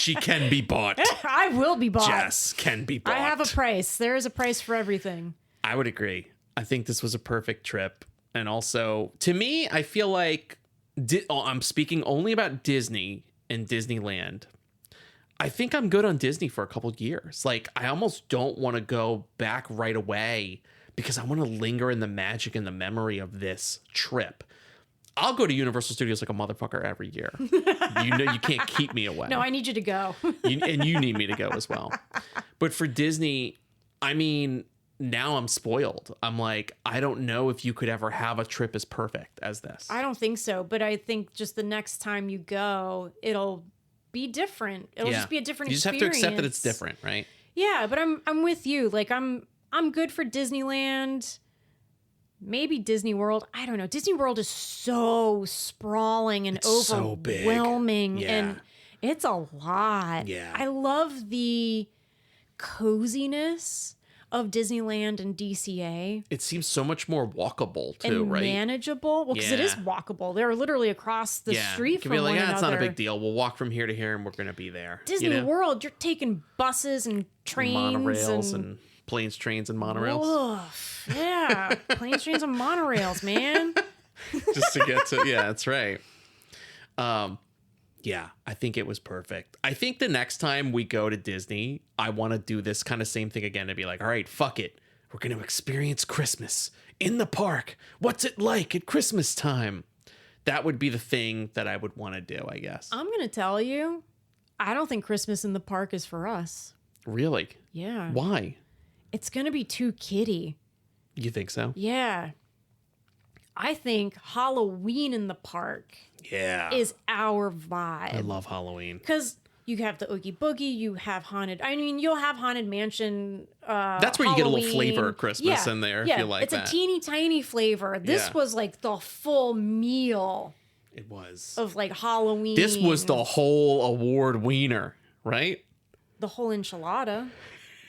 She can be bought. I will be bought. Jess can be bought. I have a price. There is a price for everything. I would agree. I think this was a perfect trip. And also, to me, I feel like I'm speaking only about Disney and Disneyland. I think I'm good on Disney for a couple of years. Like, I almost don't want to go back right away because I want to linger in the magic and the memory of this trip. I'll go to Universal Studios like a motherfucker every year. You know, you can't keep me away. No, I need you to go. And you need me to go as well. But for Disney, I mean, now I'm spoiled. I'm like, I don't know if you could ever have a trip as perfect as this. I don't think so, but I think just the next time you go, it'll be different. It'll just be a different You just experience. have to accept that it's different, right? Yeah, but I'm with you. Like I'm good for Disneyland. Maybe Disney World. I don't know. Disney World is so sprawling and It's so big. overwhelming, Yeah. and it's a lot. Yeah. I love the coziness of Disneyland and DCA. It seems so much more walkable too, And right? manageable. Well, because it Yeah. is walkable. They're literally across the street you can from be like, one yeah, it's not a another. big deal. We'll walk from here to here, and we're going to be there. Disney you know? World, you're taking buses and trains monorails and planes, trains, and monorails. Ugh, yeah, planes, trains, and monorails, man. Just to get to that's right. Yeah, I think it was perfect. I think the next time we go to Disney, I want to do this kind of same thing again and be like, all right, fuck it. We're going to experience Christmas in the park. What's it like at Christmas time? That would be the thing that I would want to do, I guess. I'm gonna tell you, I don't think Christmas in the park is for us. Really? Yeah, Why? it's gonna be too kiddie. You think so? Yeah, I think Halloween in the park Yeah. is our vibe. I love Halloween. Because you have the Oogie Boogie, you have Haunted. I mean, you'll have Haunted Mansion. That's where you get a little Halloween. flavor of Christmas in there, if you like it's that. a teeny tiny flavor. This Yeah. was like the full meal It was. of like Halloween. This was the whole award wiener, right? the whole enchilada.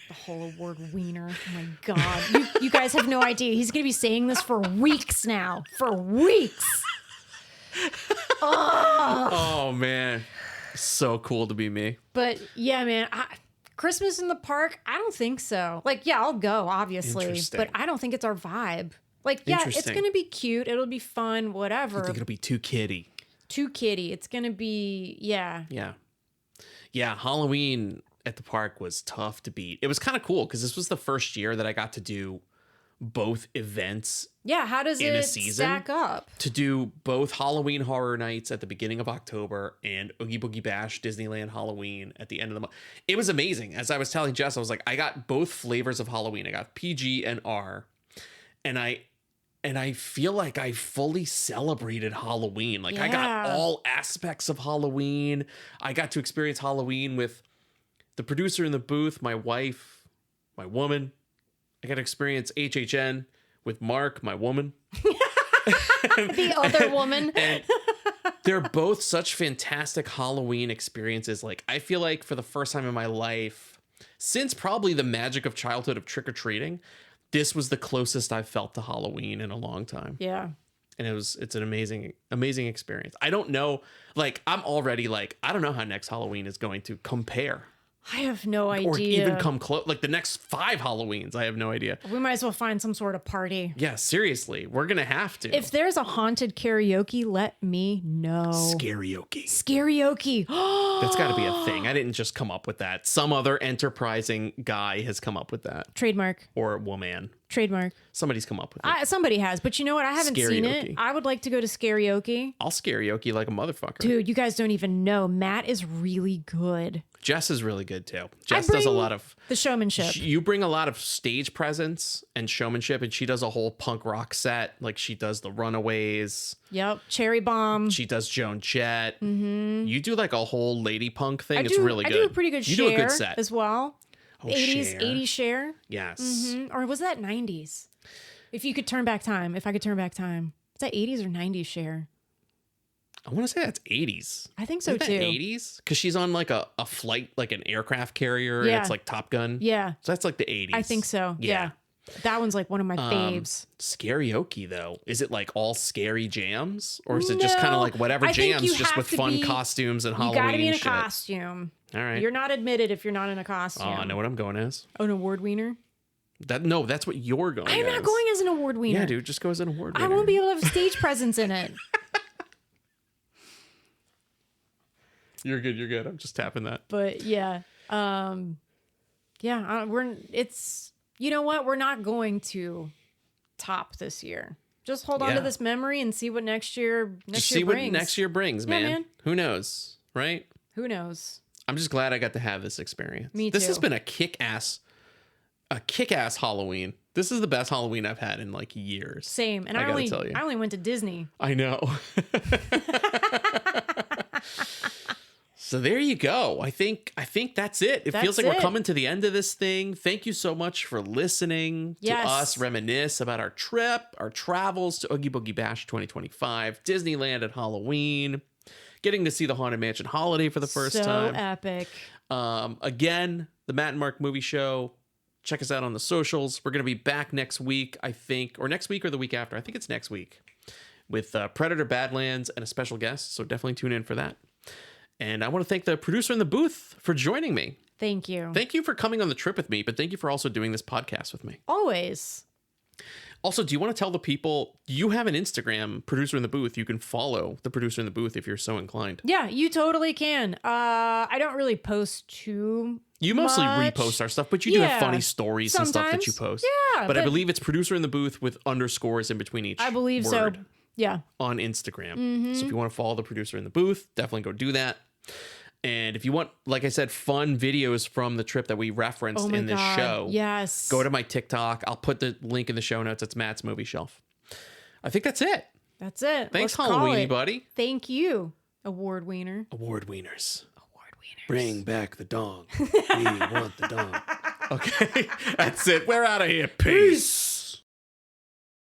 The whole award wiener. Oh my God. You guys have no idea. He's going to be saying this for weeks now. For weeks. Oh, man. So cool to be me. But yeah, man, Christmas in the park, I don't think so. Like, yeah, I'll go, obviously, Interesting. but I don't think it's our vibe. Like, yeah, it's Interesting. going to be cute. It'll be fun, whatever. I think it'll be too kiddie. Too kiddie. It's going to be, yeah. Yeah. Yeah, Halloween at the park was tough to beat. It was kind of cool because this was the first year that I got to do both events. Yeah, how does In a it season? stack up? To do both Halloween Horror Nights at the beginning of October and Oogie Boogie Bash Disneyland Halloween at the end of the month. It was amazing. As I was telling Jess, I was like, I got both flavors of Halloween. I got PG and R. And I feel like I fully celebrated Halloween. Like I got Yeah. all aspects of Halloween. I got to experience Halloween with the producer in the booth, my wife, my woman. I got to experience HHN with Mark, my woman. The other woman. And they're both such fantastic Halloween experiences. Like, I feel like for the first time in my life, since probably the magic of childhood of trick-or-treating, this was the closest I've felt to Halloween in a long time. Yeah. And it's an amazing experience. I don't know, like, I'm already like, I don't know how next Halloween is going to compare. I have no idea. Or even come close. Like the next 5 Halloweens, I have no idea. We might as well find some sort of party. Yeah, seriously, we're gonna have to. If there's a haunted karaoke, let me know. Karaoke. Karaoke. That's got to be a thing. I didn't just come up with that. Some other enterprising guy has come up with that, Trademark. or woman. Trademark. Somebody's come up with it. Somebody has, but you know what? I haven't seen it. Scarioke. I would like to go to Scarioke. I'll karaoke like a motherfucker. Dude, you guys don't even know. Matt is really good. Jess is really good too. Jess does a lot of the showmanship. You bring a lot of stage presence and showmanship, and she does a whole punk rock set. Like she does the Runaways. Yep. Cherry Bomb. She does Joan Jett. Mm-hmm. You do like a whole lady punk thing. It's really good. I do a pretty good You Cher do a good set as well. Oh, 80s Cher. Yes. Mm-hmm. Or was that 90s? If you could turn back time. If I could turn back time. Is that 80s or 90s Cher? I want to say that's 80s. I think so Isn't too. that 80s? Because she's on like a flight, like an aircraft carrier. Yeah. And it's like Top Gun. Yeah. So that's like the 80s. I think so. Yeah. That one's like one of my faves. Scarioke though, is it like all scary jams, or is it just kind of like whatever I think jams, you just have with to fun be- costumes and You Halloween gotta be in a shit? costume. All right. You're not admitted if you're not in a costume. Oh, I know what I'm going as. Oh, an award wiener? That's what you're going. I'm as. not going as an award wiener. Yeah, dude, just go as an award. I winner. won't be able to have stage presence in it. You're good. You're good. I'm just tapping that. But yeah, it's, you know what? We're not going to top this year. Just hold on to Yeah. this memory and see what next year Just year see brings. what next year brings, Yeah, man. man. Who knows, right? Who knows? I'm just glad I got to have this experience. Me This has too. been a kick-ass Halloween. This is the best Halloween I've had in like years. Same. And I I gotta tell you. only went to Disney. I know. So there you go. I think that's it. It feels That's like we're it. coming to the end of this thing. Thank you so much for listening Yes. to us reminisce about our trip, our travels to Oogie Boogie Bash 2025, Disneyland at Halloween, getting to see the Haunted Mansion holiday for the first so time. epic. Again, the Matt and Mark Movie Show. Check us out on the socials. We're going to be back next week, I think, or next week or the week after. I think it's next week with Predator Badlands and a special guest. So definitely tune in for that. And I want to thank the producer in the booth for joining me. Thank you. Thank you for coming on the trip with me, but thank you for also doing this podcast with me. Always. Also, do you want to tell the people you have an Instagram, producer in the booth? You can follow the producer in the booth if you're so inclined. Yeah, you totally can. I don't really post too You mostly much. repost our stuff, but you do have Yeah, funny stories and stuff that you sometimes. post. Yeah, but I but- believe it's producer in the booth with underscores in between each I believe so. word Yeah. on Instagram. Mm-hmm. So if you want to follow the producer in the booth, definitely go do that. And if you want, like I said, fun videos from the trip that we referenced Oh my in this God. show, Yes. go to my TikTok. I'll put the link in the show notes. It's Matt's Movie Shelf. I think that's it. That's it. Thanks, Let's call Halloweeny it. buddy. Thank you, Award Wiener. Award Wieners. Award Wieners. Bring back the dong. We want the dong. Okay, that's it. We're out of here. Peace.